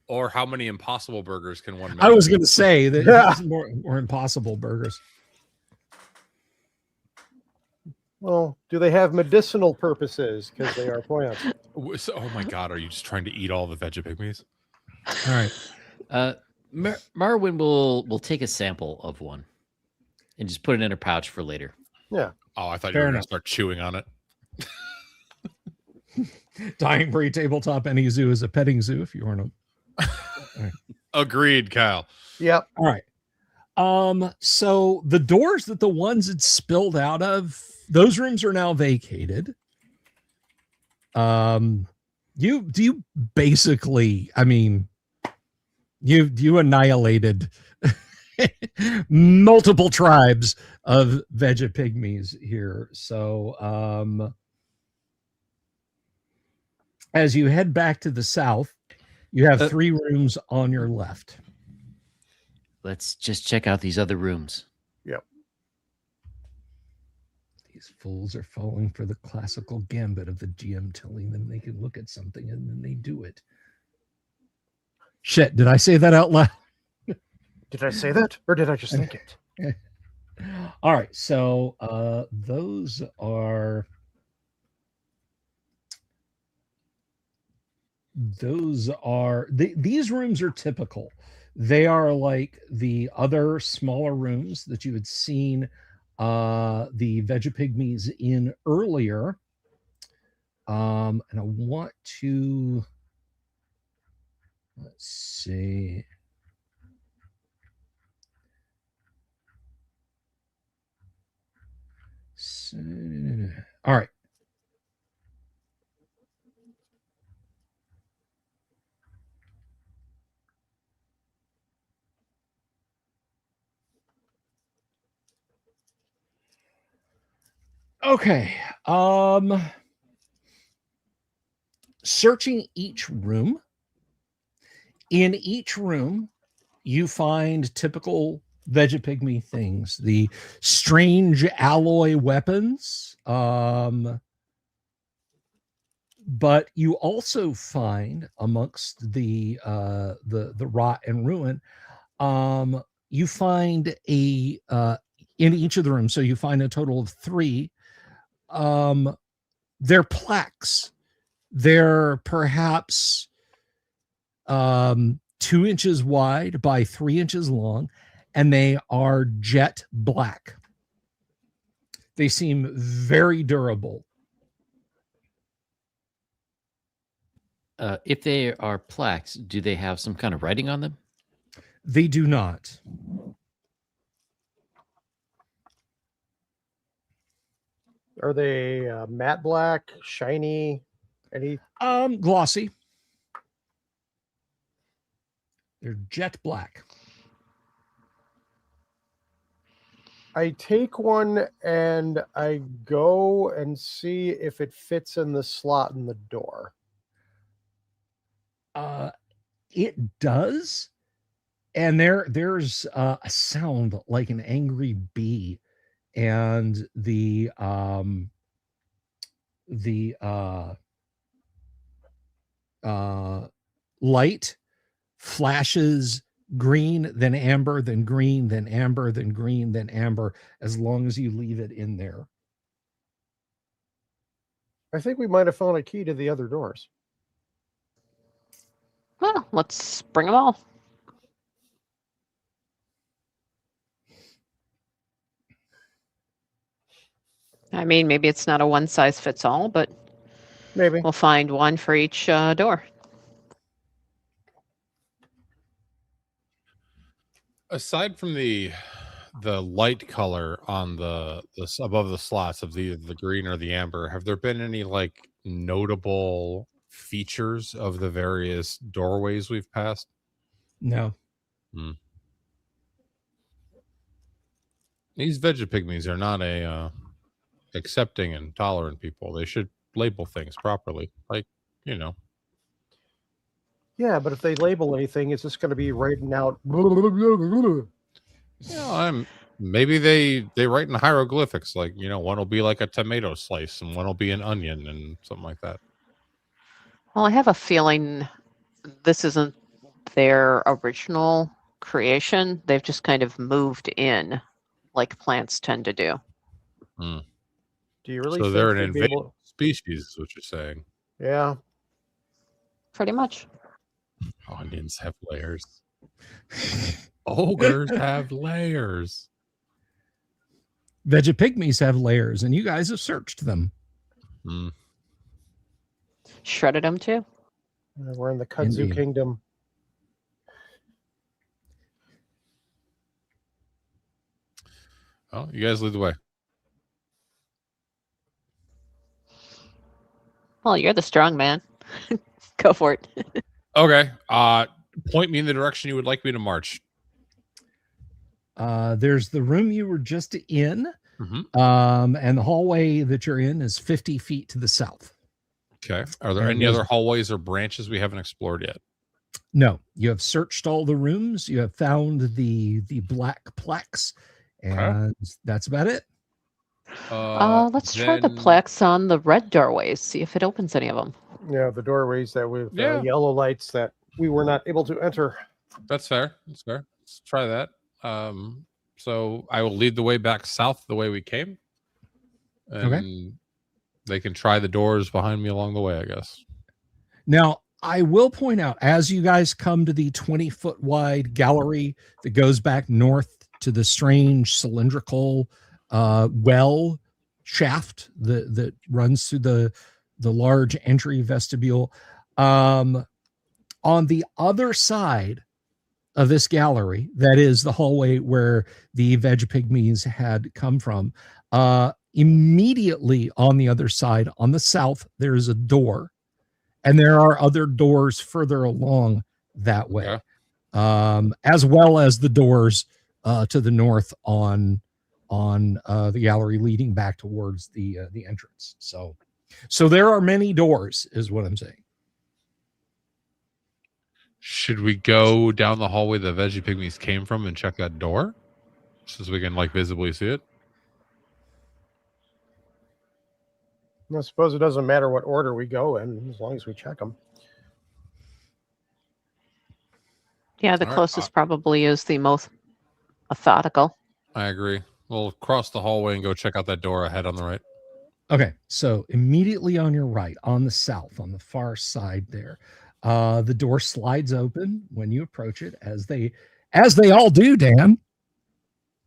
Or how many impossible burgers can one make? I was going to say that Yeah. it's more impossible burgers. Well, do they have medicinal purposes because they are plants? So, oh my god, are you just trying to eat all the Vegapygmies? All right. Marwin will take a sample of one and just put it in her pouch for later. Yeah. Oh, I thought you Fair were going enough. to start chewing on it. Dying Breed Tabletop Any Zoo is a petting zoo if you want to. Agreed, Kyle. Yep. All right. So the doors that the ones had spilled out of, those rooms are now vacated. You basically, I mean, you annihilated multiple tribes of Vegapygmies here. So as you head back to the south, you have 3 rooms on your left. Let's just check out these other rooms. Yep. These fools are falling for the classical gambit of the GM telling them they can look at something and then they do it. Shit, did I say that out loud? Did I say that, or did I just think it? All right, so those are these rooms are typical. They are like the other smaller rooms that you had seen the Vegapygmies in earlier. And I want to, let's see. All right. Okay. Searching each room. In each room, you find typical Vegapygmy things, the strange alloy weapons. But you also find amongst the rot and ruin, you find in each of the rooms. So you find a total of 3. They're plaques. They're perhaps 2 inches wide by 3 inches long, and they are jet black. They seem very durable. If they are plaques, do they have some kind of writing on them? They do not. Are they matte black, shiny, any? Glossy. They're jet black. I take one and I go and see if it fits in the slot in the door. It does, and there's a sound like an angry bee, and the light flashes green, then amber, then green, then amber, then green, then amber, as long as you leave it in there. I think we might have found a key to the other doors. Well, let's bring them all. I mean, maybe it's not a one size fits all, but Maybe. we'll find one for each door. Aside from the light color on the above the slots of the green or the amber, have there been any like notable features of the various doorways we've passed? No. These Vegapygmies are not a accepting and tolerant people. They should label things properly, like, you know. Yeah, but if they label anything, it's just going to be writing out. Yeah, maybe they write in hieroglyphics, like, you know, one will be like a tomato slice and one will be an onion and something like that. Well, I have a feeling this isn't their original creation. They've just kind of moved in like plants tend to do. Do you really So think they're an they'd be invasive able- species, is what you're saying. Yeah. Pretty much. Onions have layers. Ogres have layers. Vegapygmies have layers, and you guys have searched them. Hmm. Shredded them too. We're in the kudzu Indeed. kingdom. Oh, you guys lead the way. Well, you're the strong man. Go for it. Okay. Point me in the direction you would like me to march. There's the room you were just in, Mhm. and the hallway that you're in is 50 feet to the south. Okay. Are there And any there's- other hallways or branches we haven't explored yet? No, you have searched all the rooms. You have found the black plaques, and that's about it. Let's try the then- plaques on the red doorways. See if it opens any of them. Yeah, the doorways that with Yeah. yellow lights that we were not able to enter. That's fair. That's fair. Let's try that. So I will lead the way back south the way we came. And they can try the doors behind me along the way, I guess. Now, I will point out, as you guys come to the 20-foot wide gallery that goes back north to the strange cylindrical well shaft that runs through the large entry vestibule, on the other side of this gallery, that is the hallway where the Vegapygmies had come from, immediately on the other side, on the south, there is a door. And there are other doors further along that way, as well as the doors to the north on the gallery leading back towards the entrance. So there are many doors, is what I'm saying. Should we go down the hallway the Vegapygmies came from and check that door? So we can visibly see it? I suppose it doesn't matter what order we go in, as long as we check them. Yeah, the All right, closest probably is the most methodical. I agree. We'll cross the hallway and go check out that door ahead on the right. Okay, so immediately on your right, on the south, on the far side there, the door slides open when you approach it, as they all do, Dan.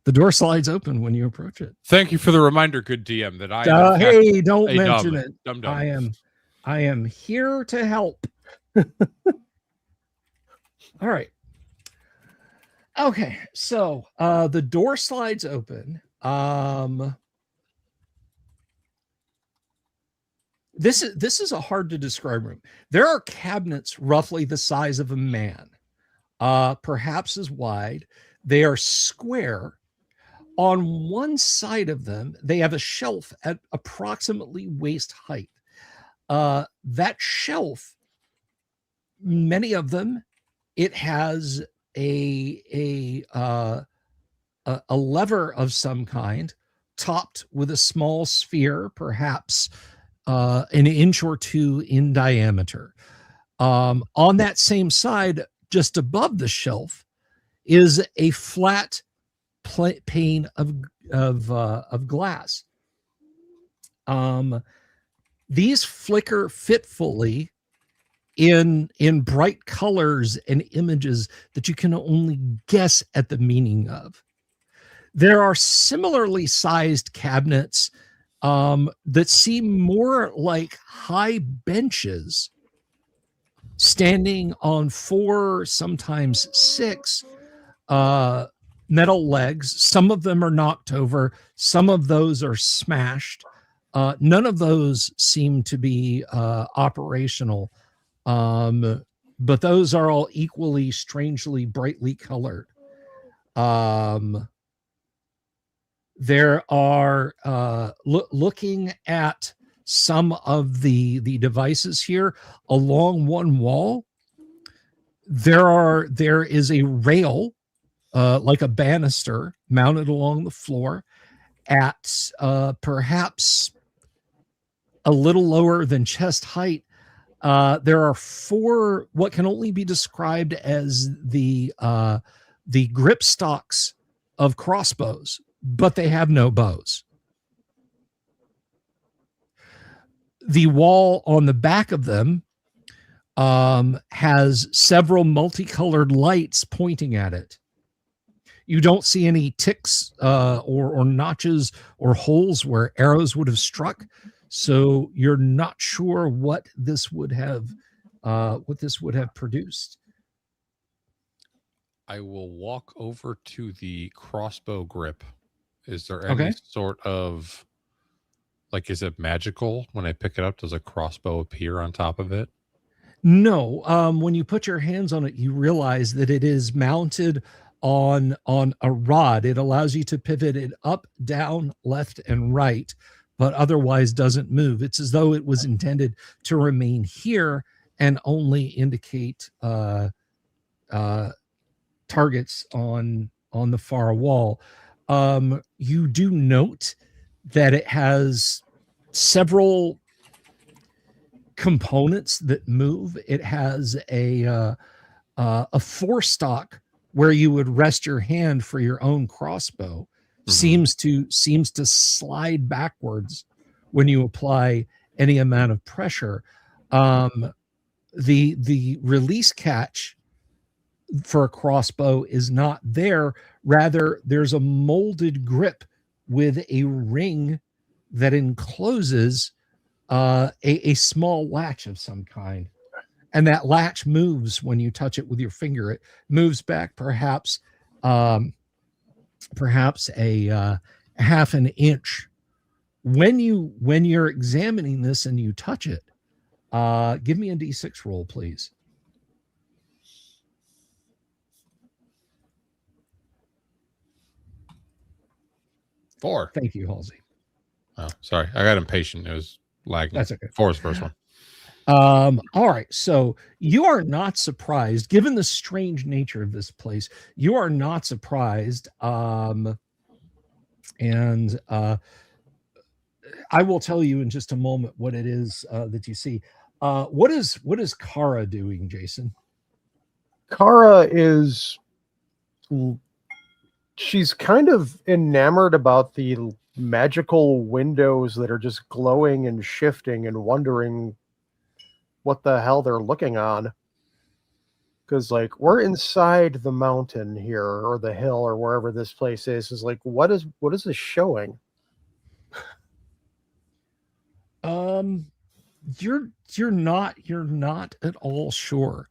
The door slides open when you approach it. Thank you for the reminder, good DM, that I am in fact Hey, don't a mention dumb- it. dumb. I am here to help. All right. Okay, so the door slides open. This is a hard to describe room. There are cabinets roughly the size of a man, perhaps as wide. They are square. On one side of them, they have a shelf at approximately waist height. That shelf, many of them, it has a lever of some kind, topped with a small sphere, perhaps an inch or two in diameter. On that same side, just above the shelf, is a flat pane of glass. These flicker fitfully in bright colors and images that you can only guess at the meaning of. There are similarly sized cabinets that seem more like high benches standing on 4, sometimes 6 metal legs. Some of them are knocked over. Some of those are smashed. None of those seem to be operational, but those are all equally strangely brightly colored. There are looking at some of the devices here along one wall. There is a rail, like a banister, mounted along the floor at perhaps a little lower than chest height. There are 4 what can only be described as the grip stocks of crossbows, but they have no bows. The wall on the back of them has several multicolored lights pointing at it. You don't see any ticks or notches or holes where arrows would have struck, so you're not sure what this would have produced. I will walk over to the crossbow grip. Is there Okay. any sort of, like, is it magical? When I pick it up, does a crossbow appear on top of it? No. When you put your hands on it, you realize that it is mounted on a rod. It allows you to pivot it up, down, left, and right, but otherwise doesn't move. It's as though it was intended to remain here and only indicate targets on the far wall. You do note that it has several components that move. It has a forestock where you would rest your hand for your own crossbow. Seems to slide backwards when you apply any amount of pressure. The release catch for a crossbow is not there. Rather, there's a molded grip with a ring that encloses a small latch of some kind. And that latch moves when you touch it with your finger. It moves back perhaps a half an inch. When you're examining this and you touch it, give me a D6 roll, please. Four. Thank you, Halsey. Oh, sorry. I got impatient. It was lagging. That's okay. 4 is the first one. All right. So you are not surprised, given the strange nature of this place, you are not surprised. I will tell you in just a moment what it is that you see. What is Kara doing, Jason? Kara she's kind of enamored about the magical windows that are just glowing and shifting and wondering what the hell they're looking on. Because, like, we're inside the mountain here, or the hill, or wherever this place is. Is like, what is this showing? You're not at all sure.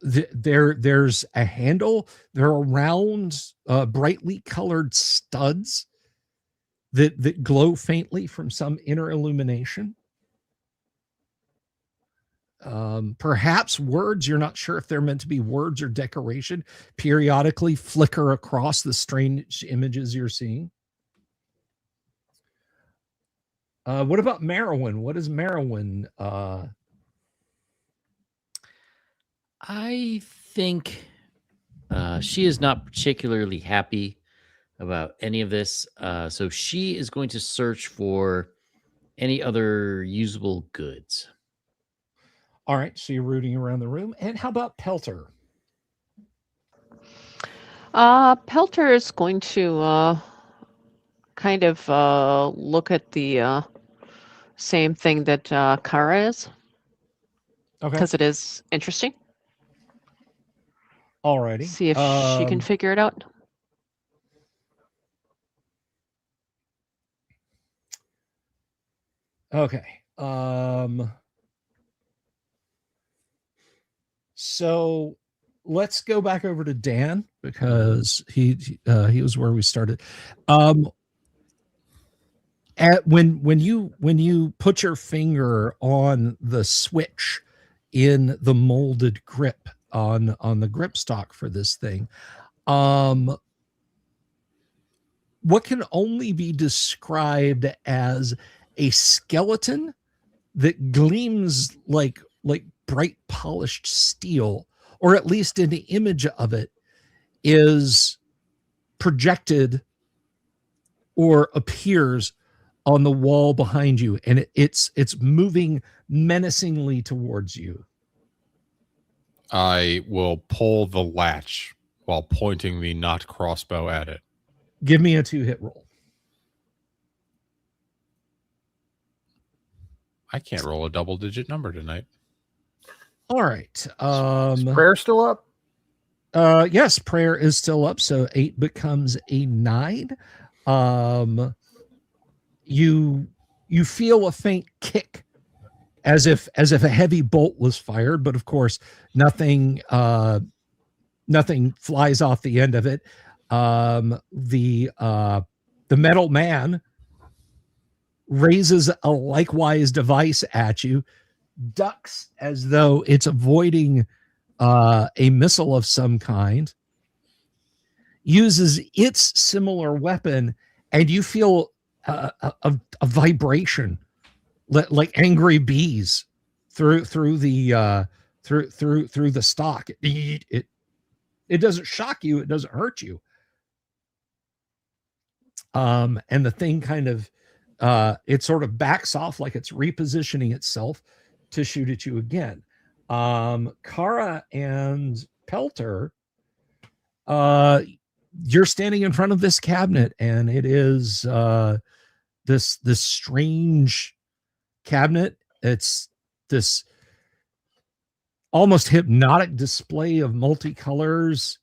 There's a handle. There are round, brightly colored studs that glow faintly from some inner illumination. Perhaps words, you're not sure if they're meant to be words or decoration, periodically flicker across the strange images you're seeing. What about Merowyn? What is Merowyn? I think she is not particularly happy about any of this. So she is going to search for any other usable goods. All right. So you're rooting around the room. And how about Pelter? Pelter is going to kind of look at the same thing that Kara is. Okay. Because it is interesting. Alrighty. See if she can figure it out. Okay. So let's go back over to Dan because he was where we started. When you put your finger on the switch in the molded grip on the grip stock for this thing, what can only be described as a skeleton that gleams like bright polished steel, or at least an image of it is projected or appears on the wall behind you, and it's moving menacingly towards you. I will pull the latch while pointing the not crossbow at it. Give me a 2-hit roll. I can't roll a double-digit number tonight. All right. Is prayer still up? Yes, prayer is still up, so 8 becomes a 9. You feel a faint kick as if a heavy bolt was fired, but of course nothing flies off the end of it. The metal man raises a likewise device at you, ducks as though it's avoiding a missile of some kind, uses its similar weapon, and you feel a vibration like angry bees through the stock. It doesn't shock you, it doesn't hurt you. And the thing kind of it sort of backs off like it's repositioning itself to shoot at you again. Kara and Pelter, you're standing in front of this cabinet, and it is this strange cabinet. It's this almost hypnotic display of multicolors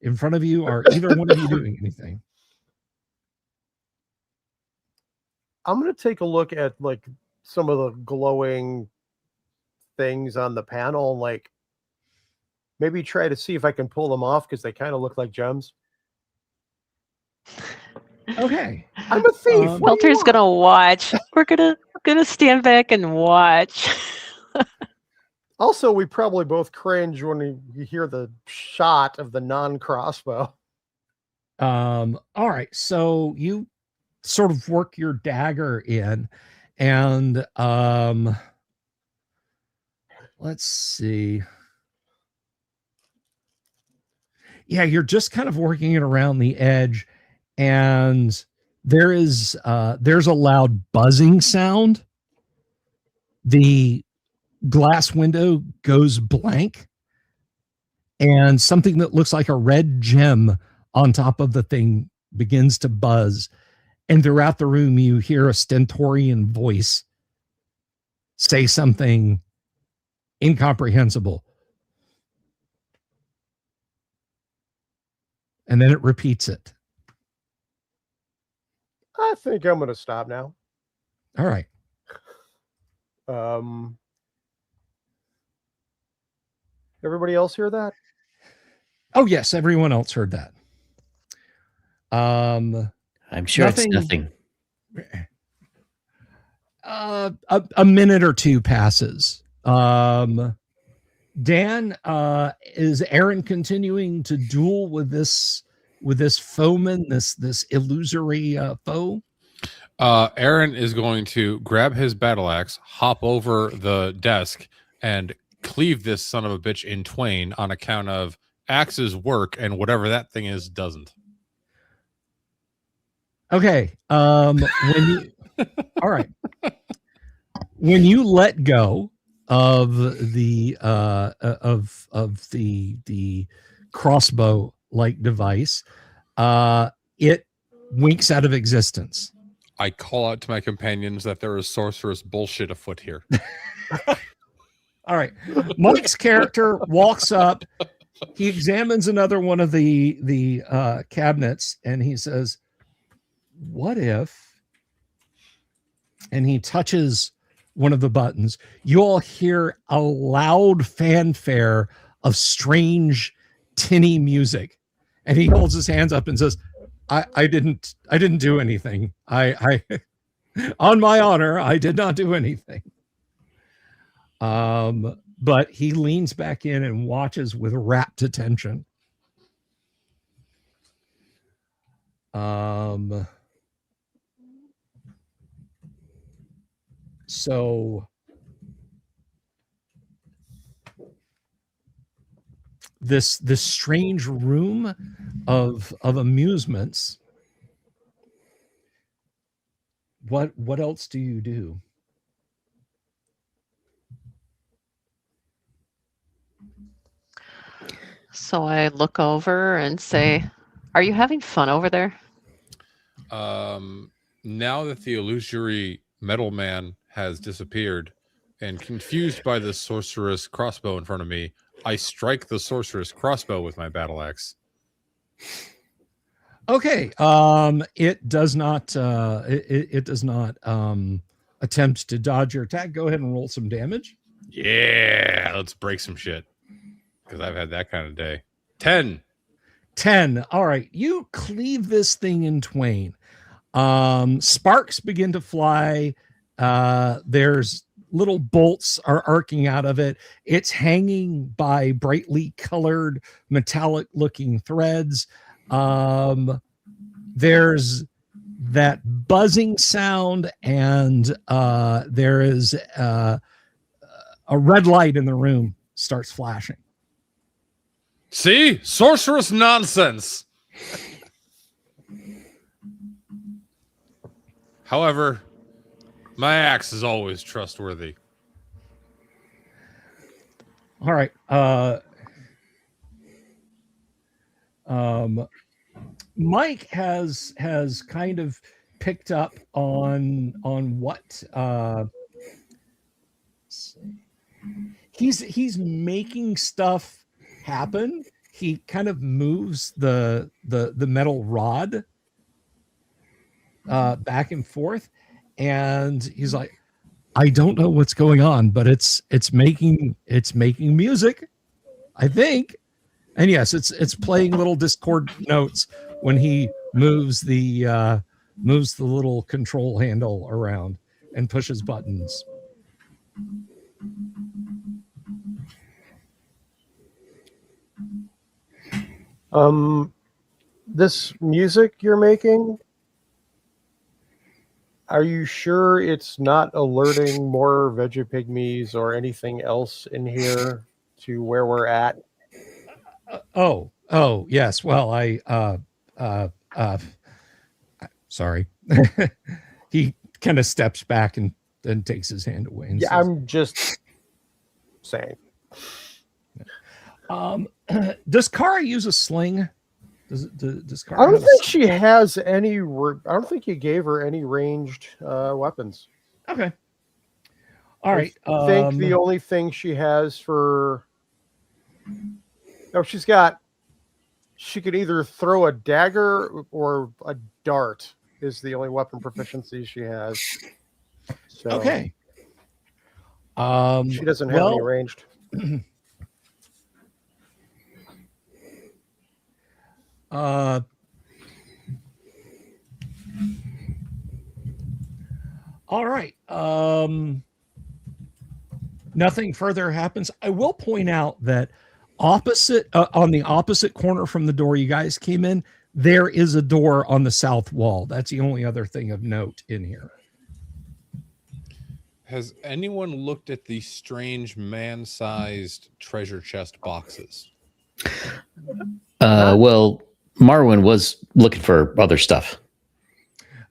in front of you. Are either one of you doing anything? I'm going to take a look at like some of the glowing things on the panel and like maybe try to see if I can pull them off because they kind of look like gems. Okay. I'm a thief. Pelter's gonna watch. We're gonna stand back and watch. Also, we probably both cringe when you hear the shot of the non-crossbow. All right, so you sort of work your dagger in, and let's see. Yeah, you're just kind of working it around the edge, and there's a loud buzzing sound. The glass window goes blank, and something that looks like a red gem on top of the thing begins to buzz. And throughout the room, you hear a stentorian voice say something incomprehensible. And then it repeats it. I think I'm going to stop now. All right. Everybody else hear that? Oh, yes. Everyone else heard that. I'm sure it's nothing. A minute or two passes. Dan, is Aaron continuing to duel with this foeman, this illusory foe? Aaron is going to grab his battle axe, hop over the desk, and cleave this son of a bitch in twain on account of axes work and whatever that thing is doesn't. Okay. All right. When you let go of the crossbow like device, it winks out of existence. I call out to my companions that there is sorceress bullshit afoot here. All right. Mike's character walks up. He examines another one of the cabinets, and he says, "What if?" And he touches one of the buttons. You all hear a loud fanfare of strange tinny music, and he holds his hands up and says, I didn't do anything. I on my honor, I did not do anything." But he leans back in and watches with rapt attention. So this strange room of amusements. What else do you do? So I look over and say, "Are you having fun over there?" Now that the illusory metal man has disappeared, and confused by the sorceress crossbow in front of me, I strike the sorceress crossbow with my battle axe. Okay. It does not. It does not attempt to dodge your attack. Go ahead and roll some damage. Yeah, let's break some shit, because I've had that kind of day. 10. 10. All right. You cleave this thing in twain. Sparks begin to fly. There's little bolts are arcing out of it. It's hanging by brightly colored metallic looking threads. There's that buzzing sound, and there is a red light in the room starts flashing. See? Sorceress nonsense. However, my axe is always trustworthy. All right. Mike has kind of picked up on what he's making stuff happen. He kind of moves the metal rod back and forth, and he's like, I don't know what's going on, but it's making music, I think. And yes, it's playing little Discord notes when he moves the little control handle around and pushes buttons. This music you're making, are you sure it's not alerting more Vegapygmies or anything else in here to where we're at? Oh, yes. Well, sorry. He kind of steps back and then takes his hand away. And Yeah, says, I'm just saying. does Kara use a sling? Does Kara I don't have a think she has any. I don't think you gave her any ranged weapons. Okay. All right. I think the only thing she has for. No, she could either throw a dagger or a dart is the only weapon proficiency she has. So okay. She doesn't have any ranged. All right. Nothing further happens. I will point out that on the opposite corner from the door you guys came in, there is a door on the south wall. That's the only other thing of note in here. Has anyone looked at the strange man-sized treasure chest boxes? Well, Marwin was looking for other stuff.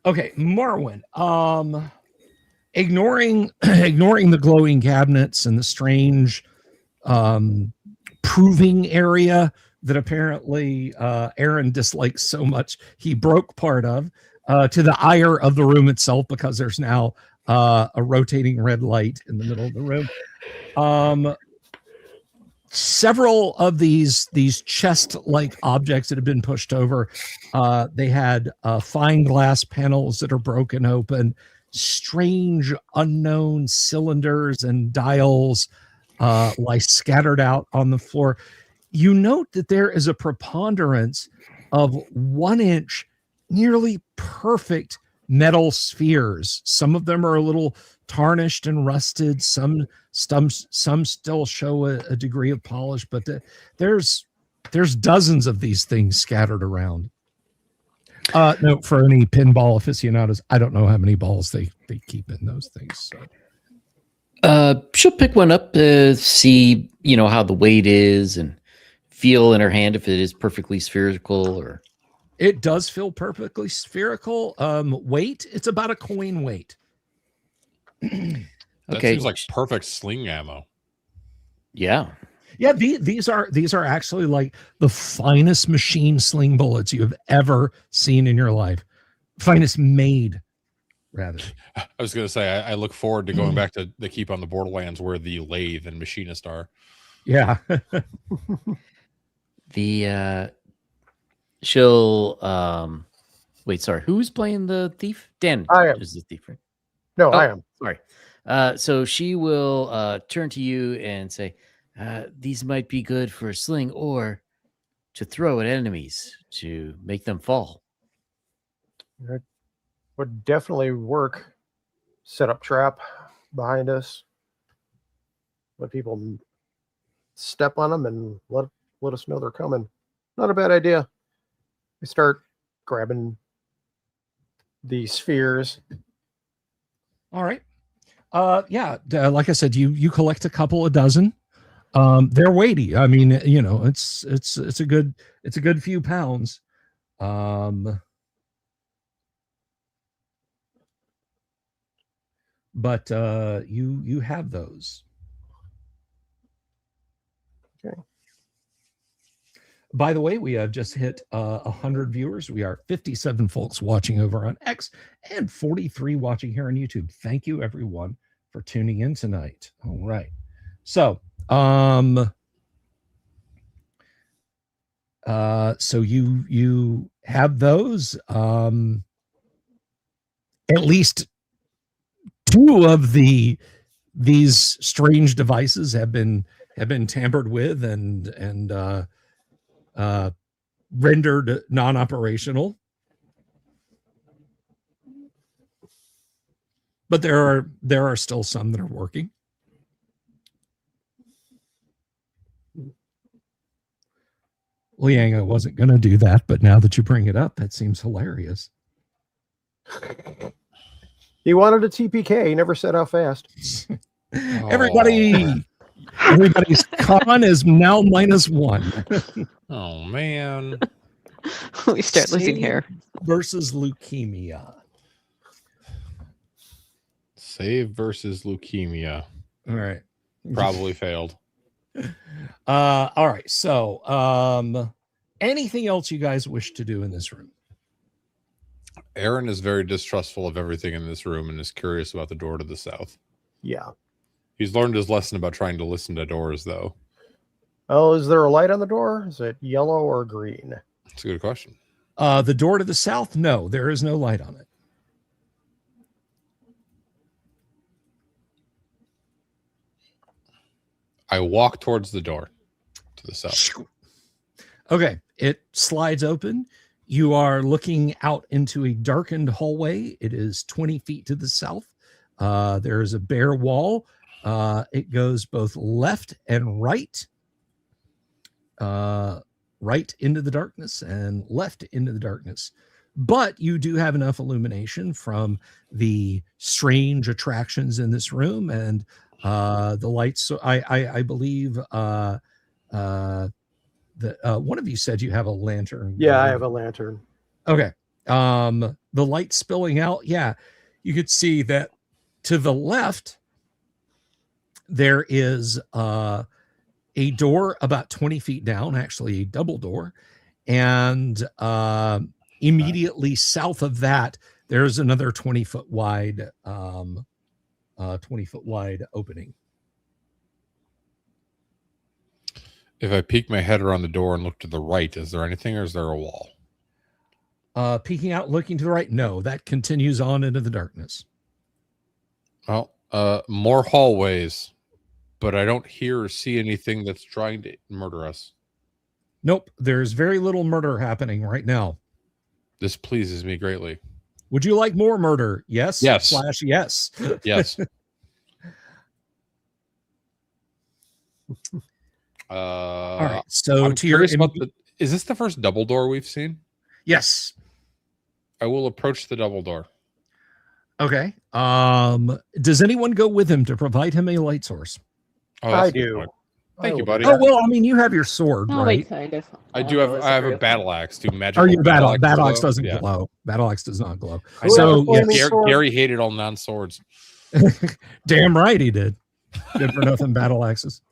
Okay, Marwin. Ignoring the glowing cabinets and the strange proving area that apparently Aaron dislikes so much he broke part of, to the ire of the room itself, because there's now a rotating red light in the middle of the room. Several of these chest-like objects that have been pushed over, they had fine glass panels that are broken open, strange unknown cylinders and dials lie scattered out on the floor. You note that there is a preponderance of 1-inch, nearly perfect metal spheres. Some of them are a little tarnished and rusted. Some still show a degree of polish, but there's dozens of these things scattered around. No, for any pinball aficionados, I don't know how many balls they keep in those things. So. She'll pick one up to see, how the weight is and feel in her hand if it is perfectly spherical or. It does feel perfectly spherical. Weight, it's about a coin weight. That seems like perfect sling ammo. Yeah. Yeah, these are actually like the finest machine sling bullets you have ever seen in your life. Finest made. rather. I was going to say, I look forward to going back to the keep on the Borderlands where the lathe and machinist are. Yeah. She'll wait, sorry, who's playing the thief? Dan I am. is the thief, right? No, I Oh, am. Sorry. So she will turn to you and say, these might be good for a sling or to throw at enemies to make them fall. It would definitely work. Set up trap behind us. Let people step on them and let us know they're coming. Not a bad idea. We start grabbing the spheres. All right. Yeah. Like I said, you collect a couple of dozen. They're weighty. I mean, you know, it's a good few pounds. But you have those. Okay. By the way, we have just hit 100 viewers. We are 57 folks watching over on X and 43 watching here on YouTube. Thank you, everyone, for tuning in tonight. All right. So, so you have those. At least two of these strange devices have been tampered with and rendered non-operational. But there are still some that are working. Liang, I wasn't going to do that, but now that you bring it up, that seems hilarious. He wanted a TPK. He never said how fast. Everybody's con is now -1. Oh, man. We start losing Save hair. versus leukemia. Save versus leukemia. All right. Probably failed. All right. So, anything else you guys wish to do in this room? Aaron is very distrustful of everything in this room and is curious about the door to the south. Yeah. He's learned his lesson about trying to listen to doors, though. Oh, is there a light on the door? Is it yellow or green? That's a good question. The door to the south? No, there is no light on it. I walk towards the door to the south. Okay, it slides open. You are looking out into a darkened hallway. It is 20 feet to the south. There is a bare wall. It goes both left and right. Right into the darkness and left into the darkness. But you do have enough illumination from the strange attractions in this room and the lights. So I believe that one of you said you have a lantern. Yeah, I have a lantern. Okay. The light spilling out. Yeah. You could see that to the left, there is a door about 20 feet down, actually a double door. And immediately south of that, there's another 20-foot wide, 20-foot wide opening. If I peek my head around the door and look to the right, is there anything or is there a wall? Peeking out, looking to the right. No, that continues on into the darkness. Well, more hallways, but I don't hear or see anything that's trying to murder us. Nope. There's very little murder happening right now. This pleases me greatly. Would you like more murder? Yes. Yes. / yes. Yes. All right. So I'm to your curious about is this the first double door we've seen? yes. I will approach the double door. Okay. Does anyone go with him to provide him a light source? Oh, I that's a good do. point. Thank you, buddy. Oh well, I mean, you have your sword, Oh, right? wait, kind of. I do have. I have a battle axe. Do magical. Or your battle glow? axe doesn't Yeah. glow. Battle axe does not glow. I So know. yes. yes, Gary hated all non-swords. damn right he did. Good for nothing battle axes.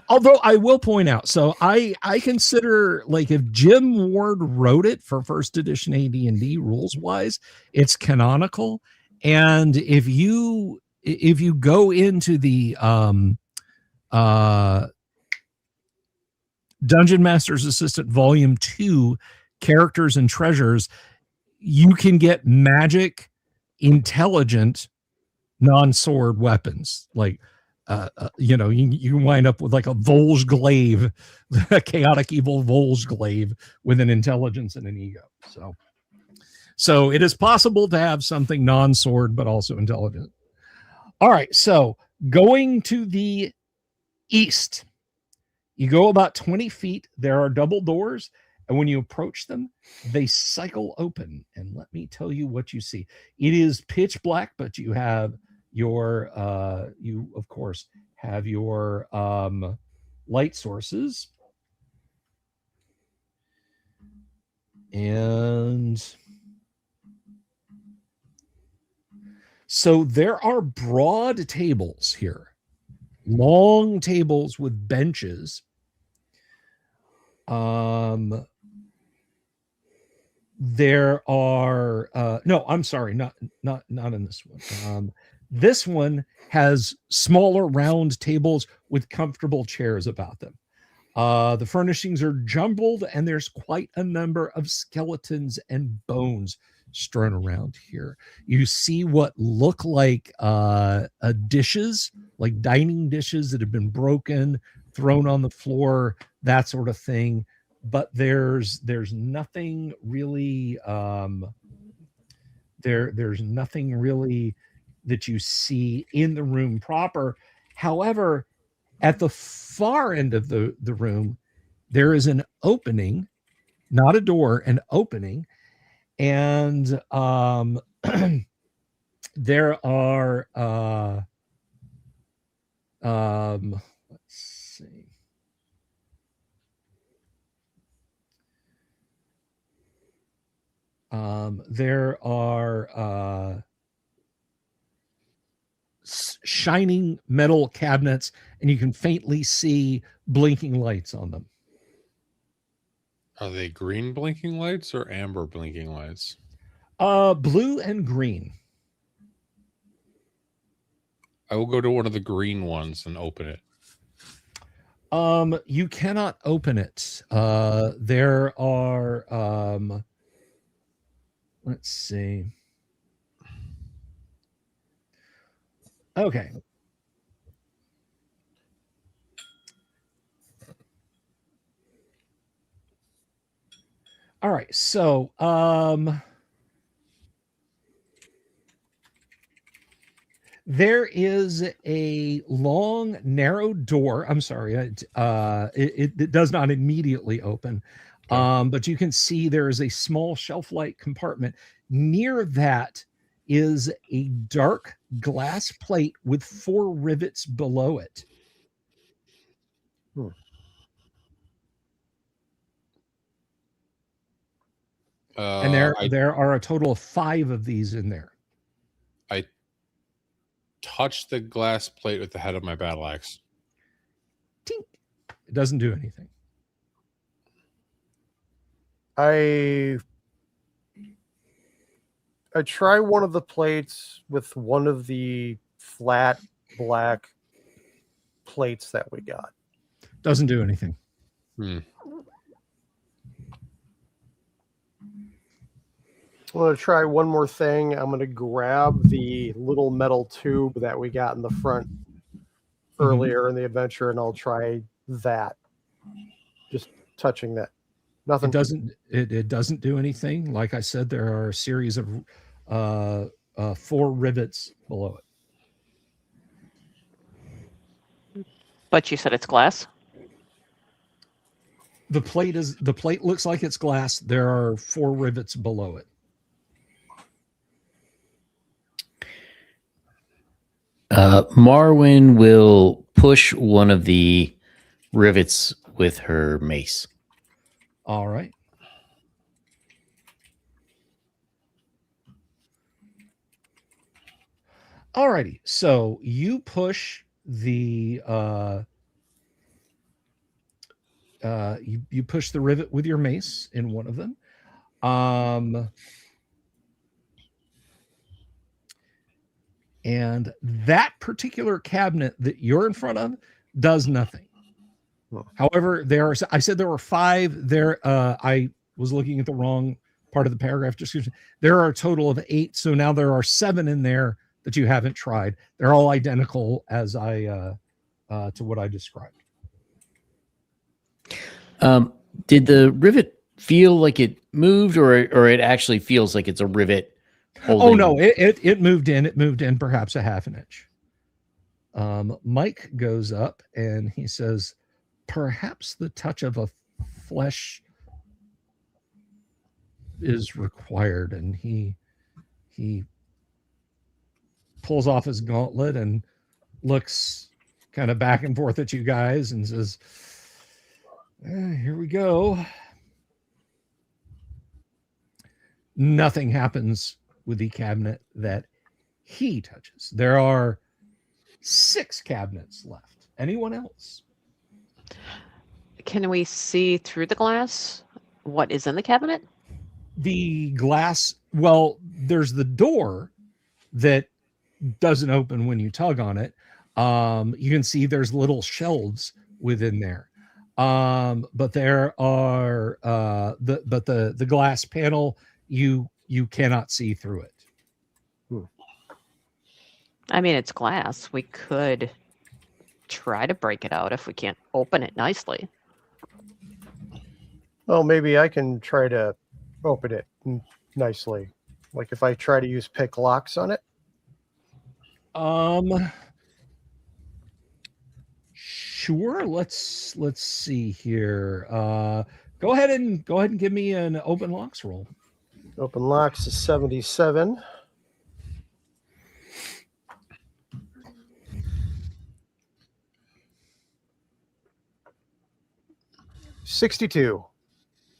Although I will point out, so I consider, like, if Jim Ward wrote it for first edition AD&D rules wise, it's canonical, And if you go into the Dungeon Master's Assistant Volume 2 Characters and Treasures, you can get magic, intelligent, non-sword weapons. Like, you wind up with like a Volsglaive, a chaotic evil Volsglaive with an intelligence and an ego. So it is possible to have something non-sword, but also intelligent. All right, so going to the east, you go about 20 feet. There are double doors, and when you approach them, they cycle open. And let me tell you what you see. It is pitch black, but you have your, you of course have your light sources. And so there are broad tables here, long tables with benches. There are no, I'm sorry, not in this one. This one has smaller round tables with comfortable chairs about them. The furnishings are jumbled, and there's quite a number of skeletons and bones strewn around here. You see what look like dishes, like dining dishes that have been broken, thrown on the floor, that sort of thing. But there's nothing really there's nothing really that you see in the room proper. However, at the far end of the room, there is an opening, not a door, an opening. And there are let's see. There are shining metal cabinets, and you can faintly see blinking lights on them. Are they green blinking lights or amber blinking lights? Blue and green. I will go to one of the green ones and open it. You cannot open it. There are let's see. Okay. All right. So, there is a long, narrow door. I'm sorry. It does not immediately open. Okay. But you can see there is a small shelf-like compartment. Near that is a dark glass plate with 4 rivets below it. And there are a total of 5 of these in there. I touch the glass plate with the head of my battle axe. Tink. It doesn't do anything. I try one of the plates with one of the flat black plates that we got. Doesn't do anything. I'm going to try one more thing. I'm going to grab the little metal tube that we got in the front earlier in the adventure, and I'll try that. Just touching that. Nothing. It doesn't do anything. Like I said, there are a series of 4 rivets below it. But you said it's glass? The plate looks like it's glass. There are 4 rivets below it. Marwyn will push one of the rivets with her mace. All right. All righty. So you push the you push the rivet with your mace in one of them. And that particular cabinet that you're in front of does nothing. However, I said there were 5 there. I was looking at the wrong part of the paragraph description. There are a total of 8. So now there are 7 in there that you haven't tried. They're all identical as to what I described. Did the rivet feel like it moved, or it actually feels like it's a rivet? Oh no, it moved in. It moved in perhaps a half an inch. Mike goes up and he says, perhaps the touch of a flesh is required. And he pulls off his gauntlet and looks kind of back and forth at you guys and says, here we go. Nothing happens with the cabinet that he touches. There are 6 cabinets left. Anyone else? Can we see through the glass what is in the cabinet? The glass, well, there's the door that doesn't open when you tug on it. You can see there's little shelves within there. But there are the glass panel, you cannot see through it. I mean, it's glass. We could try to break it out if we can't open it nicely. Well, maybe I can try to open it nicely. Like if I try to use pick locks on it. Sure. Let's see here. Go ahead and give me an open locks roll. Open locks is 77. $62.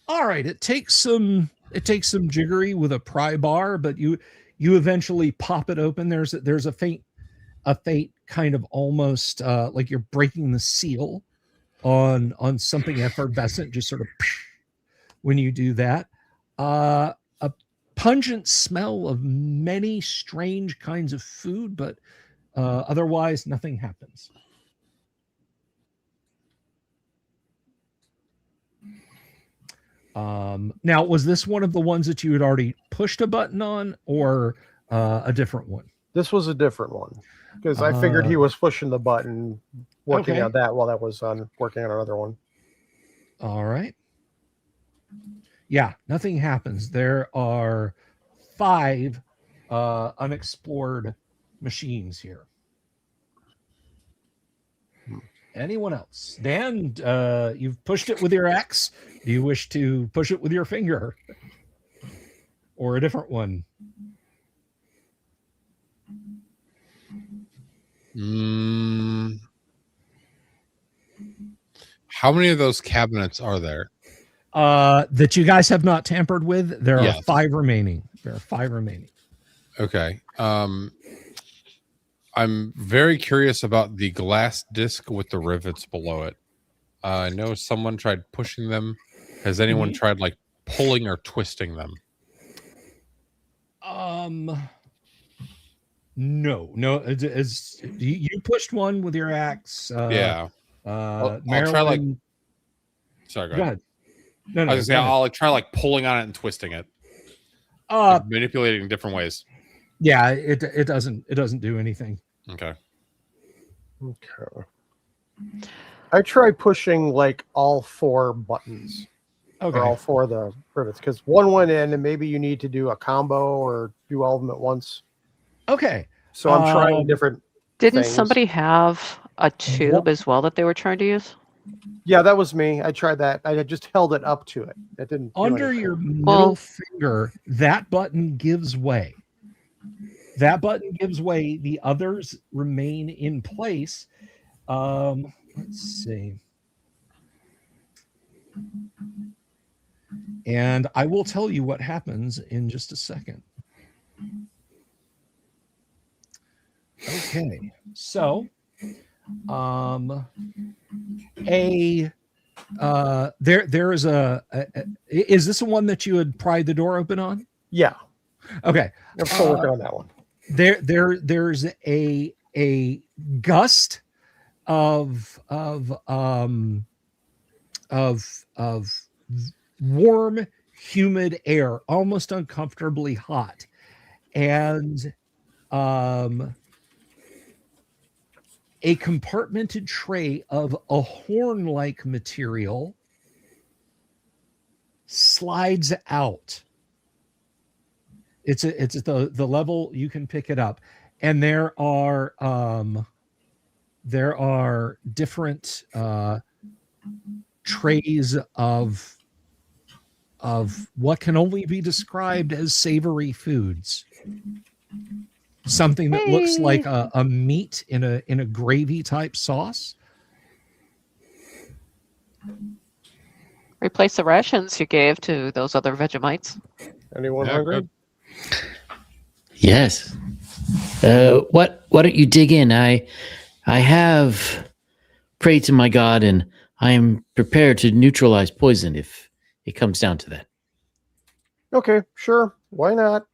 All right. It takes some jiggery with a pry bar, but you eventually pop it open. There's a faint kind of almost like you're breaking the seal on something effervescent, just sort of when you do that. A pungent smell of many strange kinds of food, but otherwise nothing happens. Now, was this one of the ones that you had already pushed a button on, or a different one? This was a different one because I figured he was pushing the button, working on that while that was working on another one. All right. Yeah, nothing happens. There are 5 unexplored machines here. Anyone else? Dan, you've pushed it with your axe. Do you wish to push it with your finger? Or a different one? How many of those cabinets are there? That you guys have not tampered with? There Yes. are 5 remaining. There are 5 remaining. Okay. I'm very curious about the glass disc with the rivets below it. I know someone tried pushing them. Has anyone tried like pulling or twisting them? No. You pushed one with your axe. Yeah. I'll try like. Sorry, go ahead. No, I was gonna say, I'll like try like pulling on it and twisting it. Like manipulating in different ways. Yeah, it doesn't do anything. Okay. I try pushing like all 4 buttons. Okay. Or all 4 of the rivets, because one went in and maybe you need to do a combo or do all of them at once. Okay. So I'm trying different Didn't things. somebody have a tube as well that they were trying to use? Yeah, that was me. I tried that. I just held it up to it. It didn't do Under anything. your middle finger, that button gives way. That button gives way. The others remain in place. Let's see. And I will tell you what happens in just a second. Okay. So, there is is this the one that you had pried the door open on? Yeah. Okay. I'm still working on that one. there's a gust of warm, humid air, almost uncomfortably hot, and a compartmented tray of a horn-like material slides out. It's the level you can pick it up, and there are different trays of what can only be described as savory foods. Something that looks like a meat in a gravy type sauce. Replace the rations you gave to those other Vegemites. Anyone Yeah, hungry? good. Yes. Why don't you dig in? I have prayed to my God, and I am prepared to neutralize poison if it comes down to that. Okay, sure. Why not?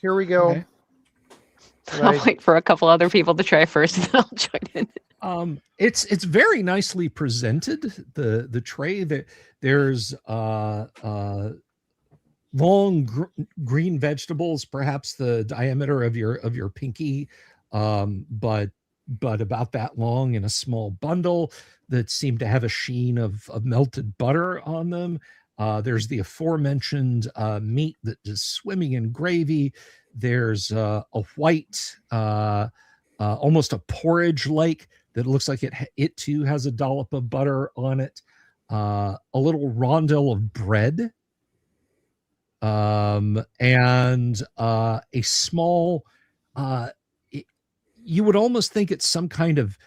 Here we go. Okay. I'll wait for a couple other people to try first, and then I'll join in. It's very nicely presented. The tray that there's long green vegetables, perhaps the diameter of your pinky, but about that long, in a small bundle that seem to have a sheen of melted butter on them. There's the aforementioned meat that is swimming in gravy. There's a white, almost a porridge like that looks like it too has a dollop of butter on it. A little rondel of bread, and a small. You would almost think it's some kind of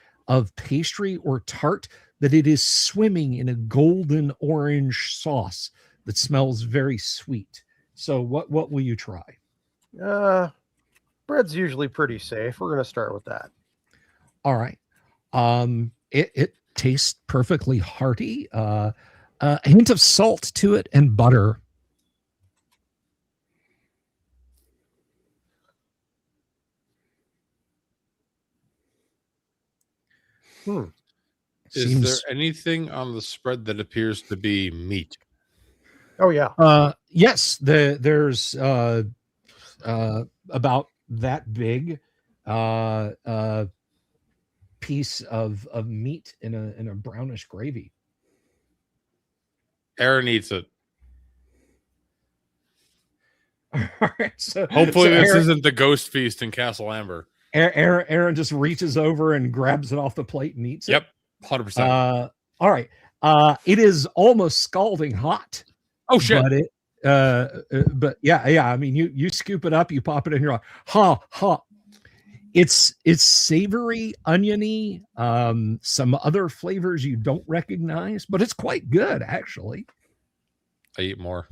pastry or tart, that it is swimming in a golden orange sauce that smells very sweet. So what will you try? Bread's usually pretty safe. We're gonna start with that. All right. It tastes perfectly hearty. A hint of salt to it and butter. Is there anything on the spread that appears to be meat? Oh yeah. Yes, there's about that big piece of meat in a brownish gravy. Aaron eats it. All right, so Hopefully, this Aaron, isn't the ghost feast in Castle Amber. Aaron just reaches over and grabs it off the plate and eats it. Yep, 100%. All right. It is almost scalding hot. Oh shit! But yeah. I mean, you scoop it up, you pop it in your ha. It's savory, oniony, some other flavors you don't recognize, but it's quite good actually. I eat more.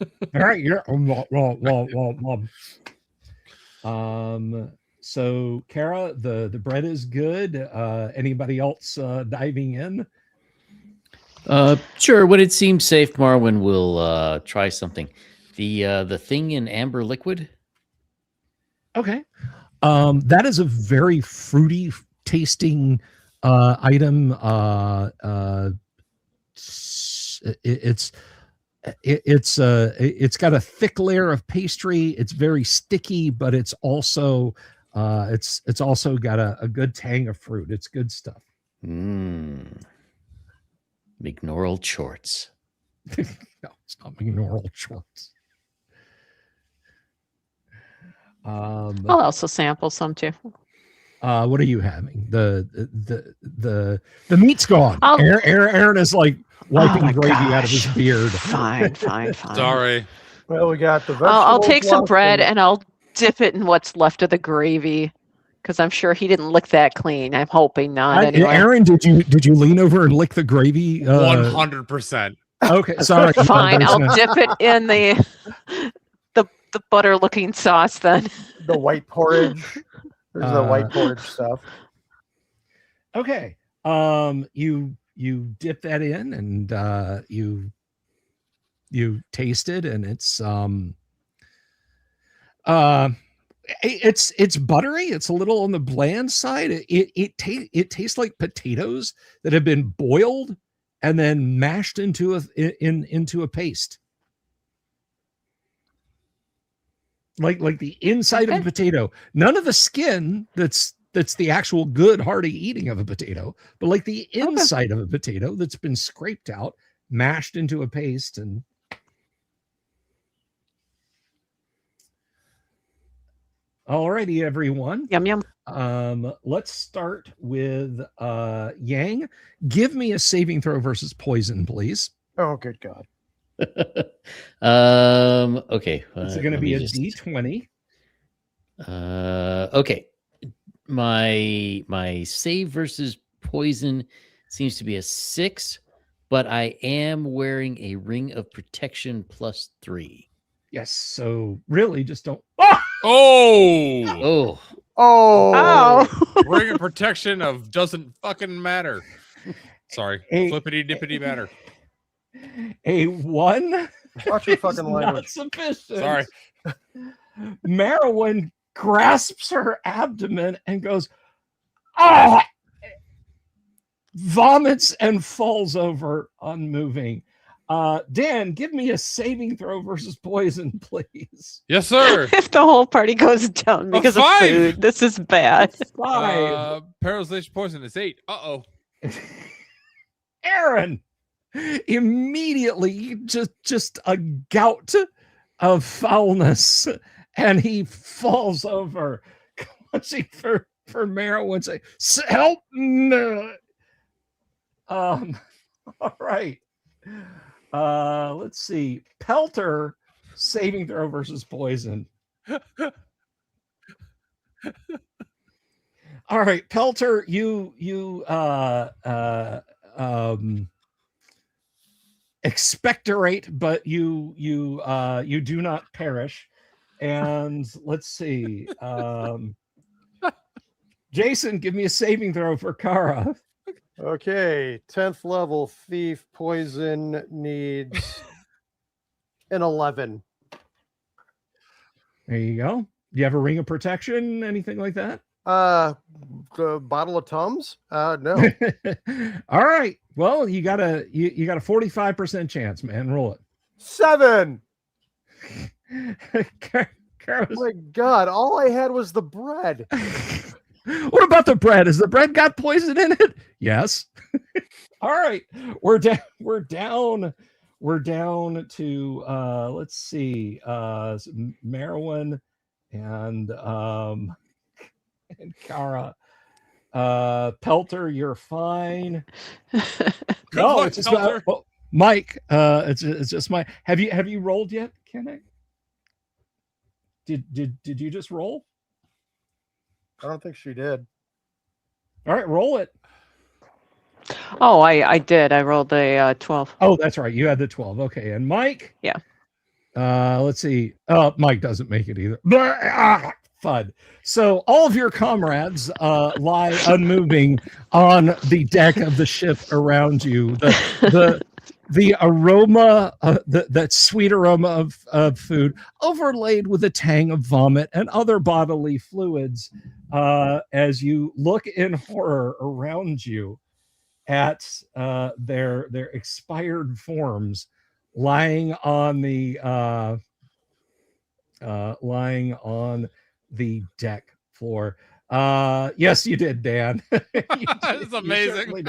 All right, you're so Kara, the bread is good. Anybody else diving in? Sure. When it seems safe, Marwin will try something. The thing in amber liquid. Okay. That is a very fruity tasting item. It's got a thick layer of pastry. It's very sticky, but it's also got a good tang of fruit. It's good stuff. McNorrell Chorts. No, it's not McNorrell Chorts. I'll also sample some too. What are you having? The meat's gone. I'll- Aaron is like wiping my gravy out of gosh. his beard. Fine. Sorry. Well, we got the vegetables. I'll take some left bread and I'll dip it in what's left of the gravy, because I'm sure he didn't lick that clean. I'm hoping not. Anyway, Aaron, did you lean over and lick the gravy? 100%. Okay, sorry. fine. I'll dip it in the butter-looking sauce then. the white porridge. There's the white porridge stuff. Okay. You dip that in and you taste it, and it's It's buttery. It's a little on the bland side. It tastes like potatoes that have been boiled and then mashed into a paste. Like the inside of a potato. None of the skin that's the actual good hearty eating of a potato, but like the inside of a potato that's been scraped out, mashed into a paste. And alrighty, everyone. Yum yum. Let's start with Yang. Give me a saving throw versus poison, please. Oh, good God. Okay. It's going to be a D20. Okay. My save versus poison seems to be a 6, but I am wearing a ring of protection +3. Yes. So really, just don't. Oh, Oh, ring of protection of doesn't fucking matter. Sorry, flippity dippity matter. A 1. watch your fucking is not language. sufficient. Sorry. Merowyn grasps her abdomen and goes, "Oh!" Vomits and falls over, unmoving. Dan, give me a saving throw versus poison, please. Yes, sir. If the whole party goes down because of 5. food, this is bad. 5. Paralyzation poison is 8. Aaron, immediately just a gout of foulness, and he falls over, clutching for Merowyn, say, "Help me!" All right. Let's see. Pelter, saving throw versus poison. All right, Pelter, you expectorate, but you do not perish. And let's see. Jason, give me a saving throw for Kara. Okay, 10th level thief poison needs an 11. There you go. Do you have a ring of protection? Anything like that? The bottle of Tums? No. All right. Well, you got a 45% chance, man. Roll it. 7. Kara's- My God, all I had was the bread. What about the bread? Has the bread got poison in it? Yes. All right. We're down to let's see. Merowyn and Kara. Pelter, you're fine. No, luck, it's just Pelter. Mike. It's just Mike. Have you rolled yet, Kenny? Did you just roll? I don't think she did. All right, roll it. Oh, I did. I rolled a 12. Oh, that's right. You had the 12. Okay. And Mike? Yeah. Let's see. Mike doesn't make it either. FUD. So all of your comrades lie unmoving on the deck of the ship around you. The aroma, that sweet aroma of food, overlaid with a tang of vomit and other bodily fluids, as you look in horror around you at their expired forms lying on the deck floor. Yes, you did, Dan. That's amazing.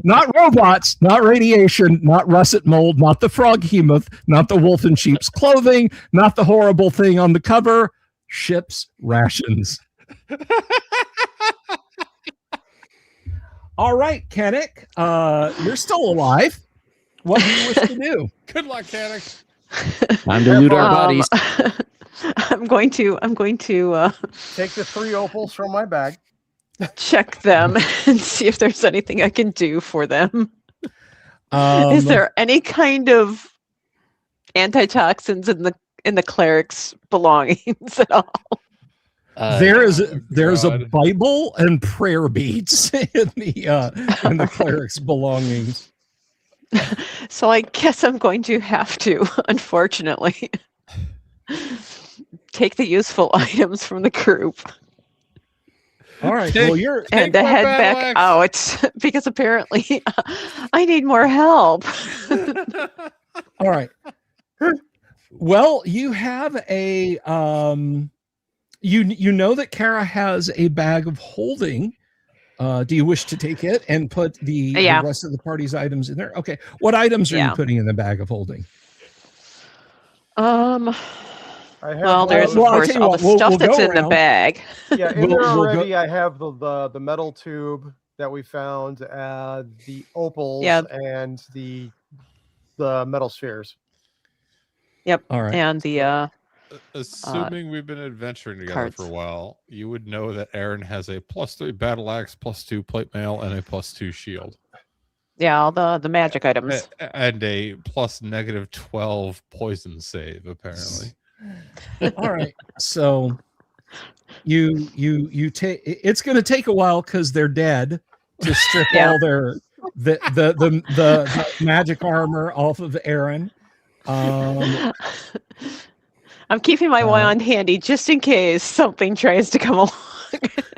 Not robots, not radiation, not russet mold, not the frog hemoth, not the wolf in sheep's clothing, not the horrible thing on the cover. Ship's rations. All right, Kennick, you're still alive. What do you wish to do? Good luck, Kennick. Time to loot our bodies. I'm going to Take the 3 opals from my bag. check them and see if there's anything I can do for them. Is there any kind of antitoxins in the cleric's belongings at all? There's a God. Bible and prayer beads in the cleric's belongings. So I guess I'm going to have to, unfortunately. take the useful items from the group All right. Well, you're and to my head battle back axe. out because apparently I need more help. all right. Well, you have a you know that Kara has a bag of holding. Do you wish to take it and put the rest of the party's items in there? Okay. What items are you putting in the bag of holding? Well, there's of course all the stuff that's in the bag. Yeah, in there already. I have the metal tube that we found, the opals, and the metal spheres. Yep. All right. And the assuming we've been adventuring together for a while, you would know that Aaron has a +3 battle axe, +2 plate mail, and a +2 shield. Yeah, all the magic items. And a +-12 poison save, apparently. All right. So you take it's going to take a while because they're dead to strip all their the magic armor off of Aaron. I'm keeping my wand handy just in case something tries to come along.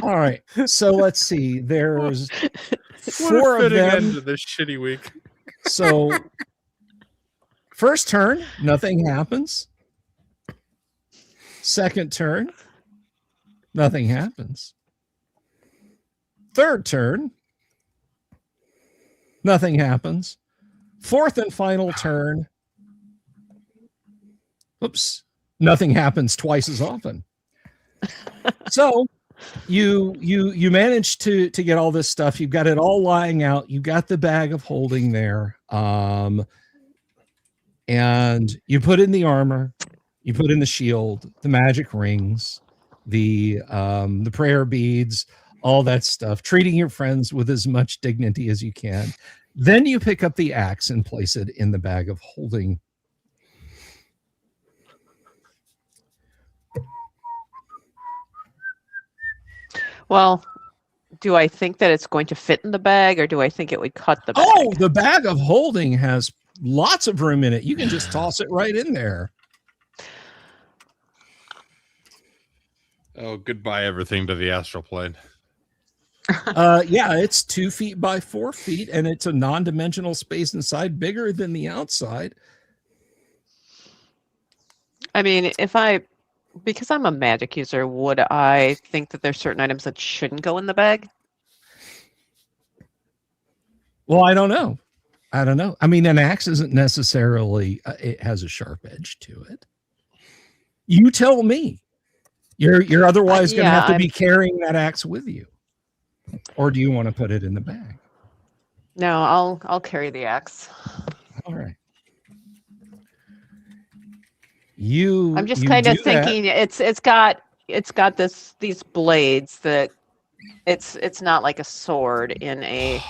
All right. So let's see. There's 4 of them. End of this shitty week. So first turn, nothing happens. Second turn, nothing happens. Third turn, nothing happens. Fourth and final turn, oops, nothing happens twice as often. So you managed to get all this stuff. You've got it all lying out. You got the bag of holding there. And you put in the armor. You put in the shield, the magic rings, the prayer beads, all that stuff, treating your friends with as much dignity as you can. Then you pick up the axe and place it in the bag of holding. Well, do I think that it's going to fit in the bag, or do I think it would cut the bag? Oh, the bag of holding has lots of room in it. You can just toss it right in there. Oh, goodbye everything to the astral plane. Yeah, it's 2 feet by 4 feet, and it's a non-dimensional space inside, bigger than the outside. I mean, because I'm a magic user, would I think that there's certain items that shouldn't go in the bag? Well, I don't know. I mean, an axe isn't necessarily, it has a sharp edge to it. You tell me. You're otherwise going to have to be carrying that axe with you. Or do you want to put it in the bag? No, I'll carry the axe. All right. I'm just kind of thinking it's got these blades that it's not like a sword in a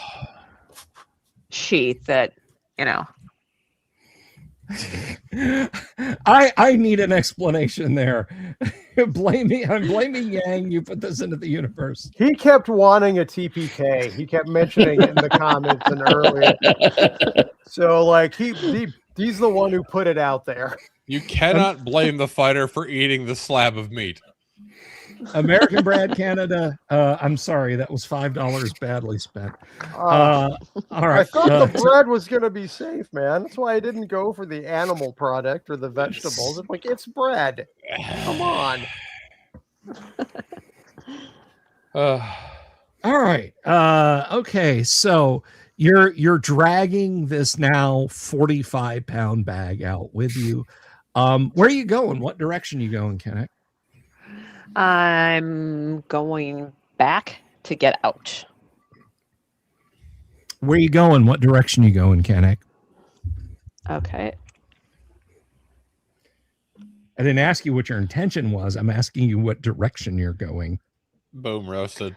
sheath that, you know. I need an explanation there. I'm blaming Yang. You put this into the universe. He kept wanting a TPK. He kept mentioning it in the comments and earlier. So like he's the one who put it out there. You cannot blame the fighter for eating the slab of meat. American Brad Canada. I'm sorry, that was $5 badly spent. All right. I thought the bread was going to be safe, man. That's why I didn't go for the animal product or the vegetables. It's like, it's bread. Come on. All right. Okay. So you're dragging this now 45-pound bag out with you. Where are you going? What direction are you going, Kenneth? I'm going back to get out. Where are you going? What direction are you going, Kenneth? Okay. I didn't ask you what your intention was. I'm asking you what direction you're going. Boom, roasted.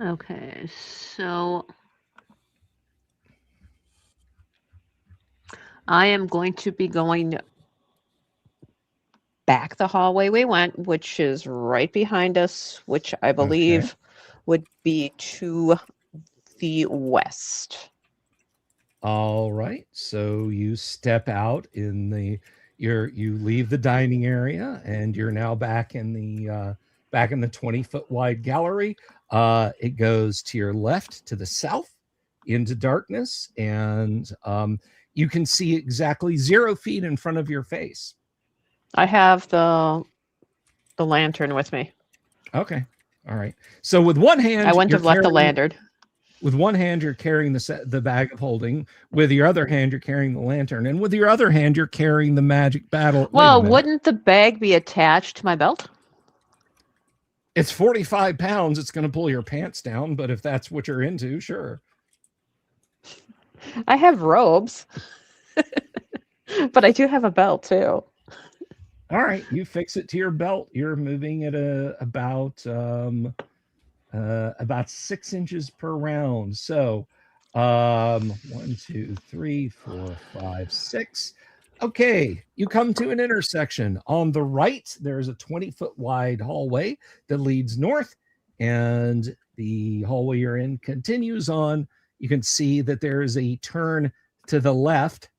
Okay, so I am going to be going back the hallway we went, which is right behind us, which I believe would be to the west. All right. So you step out in the You leave the dining area and you're now back in the 20-foot wide gallery. It goes to your left, to the south, into darkness, and you can see exactly 0 feet in front of your face. I have the lantern with me. Okay. All right. So with one hand, I wouldn't you're have left the carrying- lantern. With one hand, you're carrying the bag of holding. With your other hand, you're carrying the lantern. And with your other hand, you're carrying the magic battle. Wait a Well, minute. wouldn't the bag be attached to my belt? It's 45 pounds. It's going to pull your pants down. But if that's what you're into, sure. I have robes, but I do have a belt too. All right. You fix it to your belt. You're moving at about 6 inches per round. So 1, 2, 3, 4, 5, 6. Okay, you come to an intersection. On the right, there's a 20-foot wide hallway that leads north, and the hallway you're in continues on. You can see that there is a turn to the left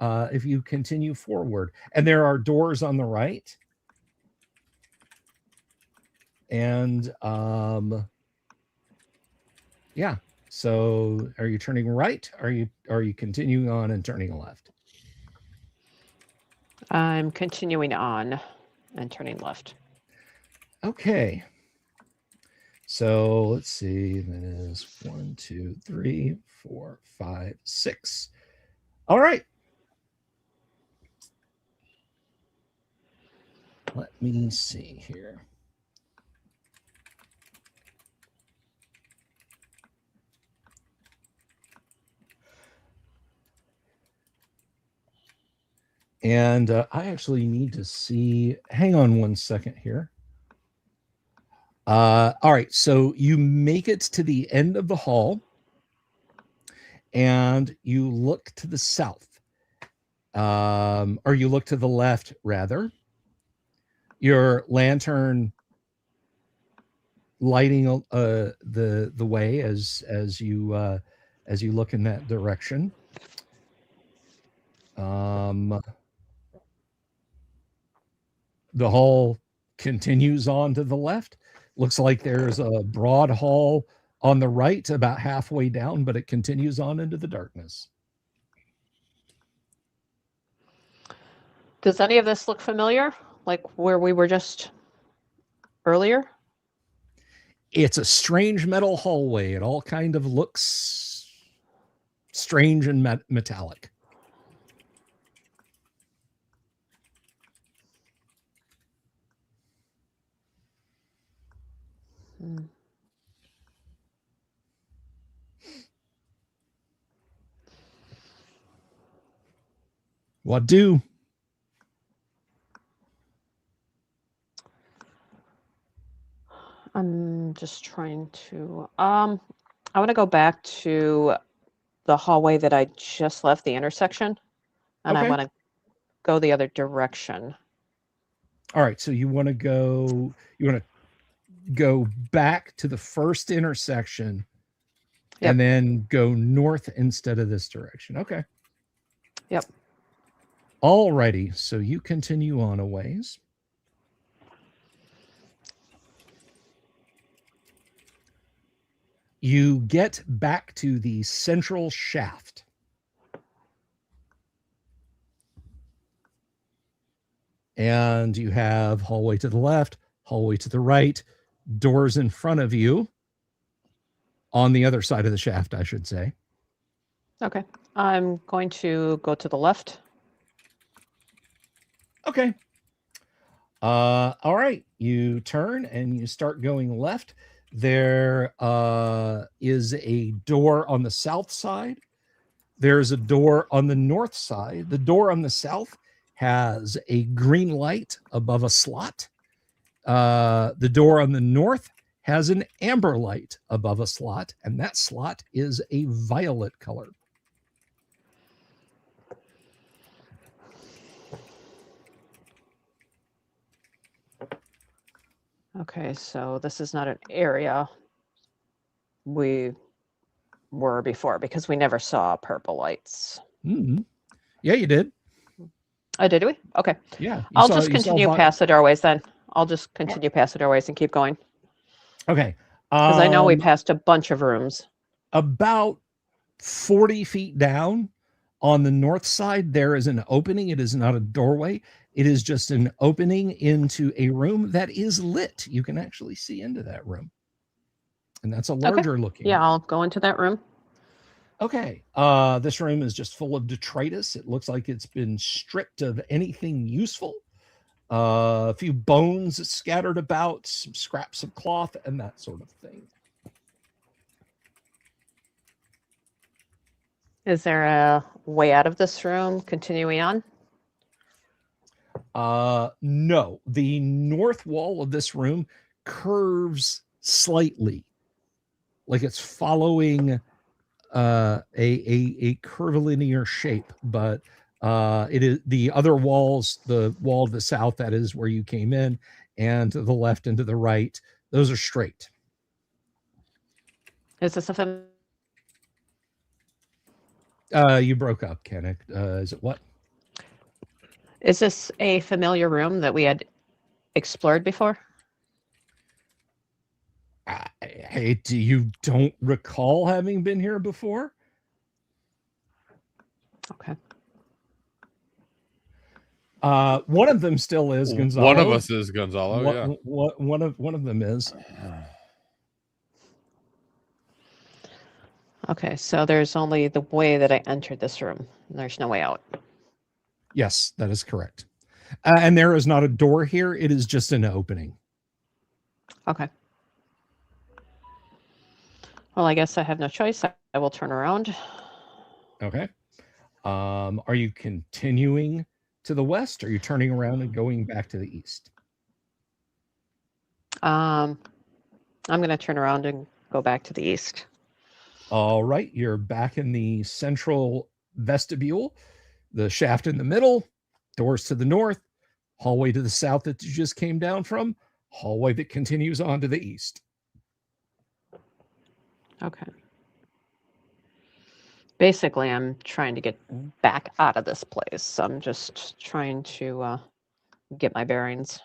if you continue forward, and there are doors on the right. And yeah, so are you turning right? Are you continuing on and turning left? I'm continuing on and turning left. Okay. So let's see. That is 1, 2, 3, 4, 5, 6. All right. Let me see here. And I actually need to see, hang on one second here. All right, so you make it to the end of the hall and you look to the south, or you look to the left rather. Your lantern lighting the way as you look in that direction. The hall continues on to the left. Looks like there's a broad hall on the right, about halfway down, but it continues on into the darkness. Does any of this look familiar? Like where we were just earlier? It's a strange metal hallway. It all kind of looks strange and metallic. What do? I'm just trying to I want to go back to the hallway that I just left, the intersection, and Okay. I want to go the other direction. All right, so you want to go back to the first intersection. Yep. And then go north instead of this direction. Okay. Yep. Alrighty, so you continue on a ways. You get back to the central shaft. And you have hallway to the left, hallway to the right, doors in front of you. On the other side of the shaft, I should say. Okay. I'm going to go to the left. Okay. All right. You turn and you start going left. There is a door on the south side. There's a door on the north side. The door on the south has a green light above a slot. The door on the north has an amber light above a slot, and that slot is a violet color. Okay, so this is not an area we were before because we never saw purple lights. Mm-hmm. Yeah, you did. Oh, did we? Okay. Yeah. I'll just continue past the doorways then. I'll just continue past the doorways and keep going. Okay. Because I know we passed a bunch of rooms. About 40 feet down on the north side, there is an opening. It is not a doorway. It is just an opening into a room that is lit. You can actually see into that room. And that's a larger looking. Yeah, I'll go into that room. Okay. This room is just full of detritus. It looks like it's been stripped of anything useful. A few bones scattered about, some scraps of cloth, and that sort of thing. Is there a way out of this room continuing on? No. The north wall of this room curves slightly, like it's following a curvilinear shape, but it is the other walls, the wall to the south, that is where you came in, and to the left and to the right, those are straight. Is this a You broke up, Kennick. Is it what? Is this a familiar room that we had explored before? You don't recall having been here before? Okay. One of them still is Gonzalo. One of us is Gonzalo. One of them is. Okay, so there's only the way that I entered this room. There's no way out. Yes, that is correct. And there is not a door here. It is just an opening. Okay. Well, I guess I have no choice. I will turn around. Okay. Are you continuing to the west? Or are you turning around and going back to the east? I'm going to turn around and go back to the east. All right. You're back in the central vestibule, the shaft in the middle, doors to the north, hallway to the south that you just came down from, hallway that continues on to the east. Okay. Basically, I'm trying to get back out of this place. So I'm just trying to get my bearings.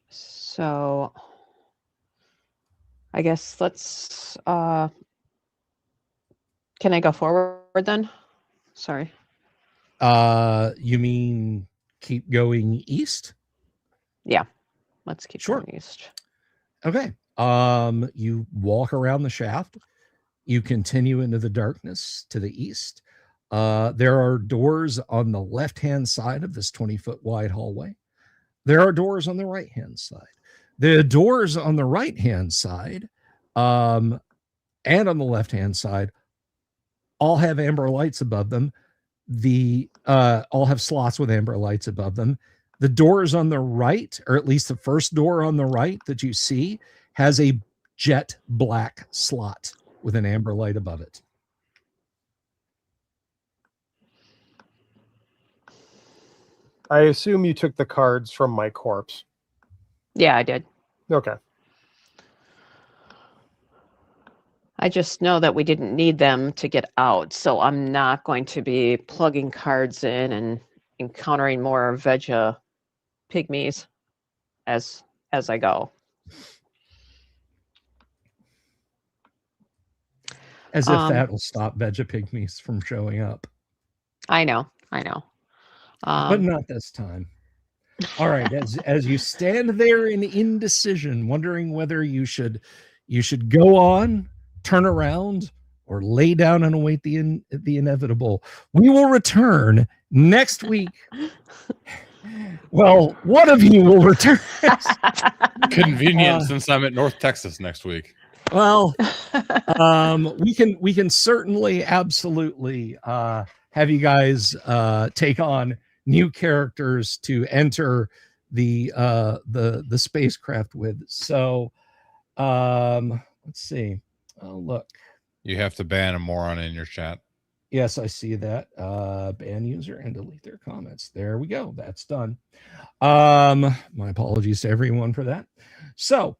So I guess let's, can I go forward then? Sorry. You mean keep going east? Yeah, let's keep Sure. going east. Okay. You walk around the shaft. You continue into the darkness to the east. There are doors on the left-hand side of this 20-foot wide hallway. There are doors on the right-hand side. The doors on the right-hand side and on the left-hand side all have amber lights above them. The all have slots with amber lights above them. The doors on the right, or at least the first door on the right that you see, has a jet black slot with an amber light above it. I assume you took the cards from my corpse. Yeah, I did. Okay. I just know that we didn't need them to get out, so I'm not going to be plugging cards in and encountering more Veja pygmies as I go. As if that will stop Veja pygmies from showing up. I know. But not this time. All right, as you stand there in indecision, wondering whether you should go on, turn around, or lay down and await the inevitable, we will return next week. Well, one of you will return. Convenient, since I'm at North Texas next week. Well, we can certainly absolutely have you guys take on new characters to enter the spacecraft with. So let's see. Oh, look. You have to ban a moron in your chat. Yes, I see that. Ban user and delete their comments. There we go. That's done. My apologies to everyone for that. So,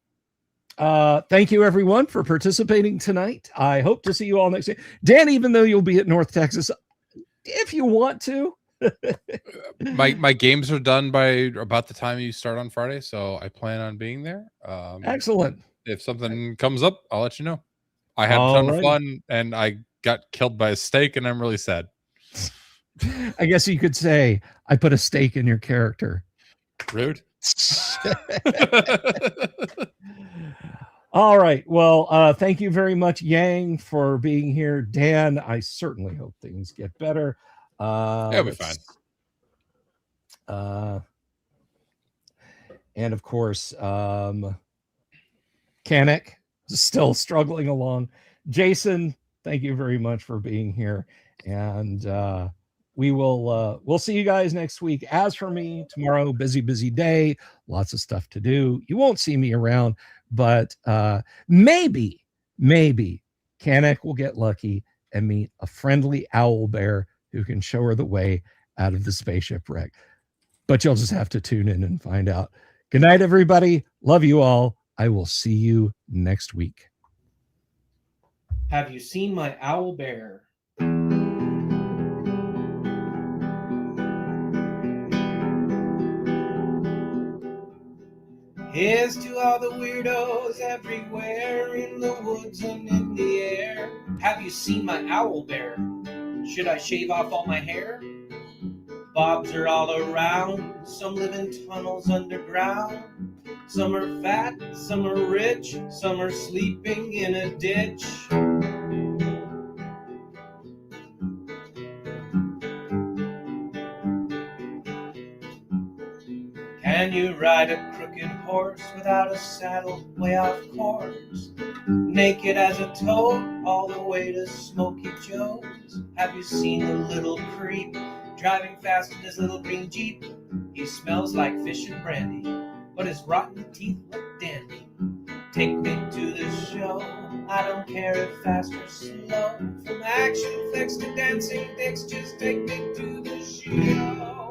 thank you everyone for participating tonight. I hope to see you all next week. Dan, even though you'll be at North Texas, if you want to. My games are done by about the time you start on Friday, so I plan on being there. Excellent. If something comes up, I'll let you know. I had a ton of fun, and I got killed by a steak, and I'm really sad. I guess you could say I put a stake in your character. Rude. All right. Well, thank you very much, Yang, for being here. Dan, I certainly hope things get better. It'll be fine. And of course, Kanek is still struggling along. Jason, thank you very much for being here. And we'll see you guys next week. As for me, tomorrow, busy day, lots of stuff to do. You won't see me around, but maybe Kanek will get lucky and meet a friendly owl bear who can show her the way out of the spaceship wreck. But you'll just have to tune in and find out. Good night, everybody. Love you all. I will see you next week. Have you seen my owl bear? Here's to all the weirdos everywhere in the woods and in the air. Have you seen my owl bear? Should I shave off all my hair? Bobs are all around. Some live in tunnels underground. Some are fat, some are rich, some are sleeping in a ditch. Can you ride a crooked horse without a saddle way off course? Naked as a toad all the way to Smoky Joe's. Have you seen the little creep driving fast in his little green Jeep? He smells like fish and brandy, but his rotten teeth look dandy. Take me to the show, I don't care if fast or slow. From action flicks to dancing dicks, just take me to the show.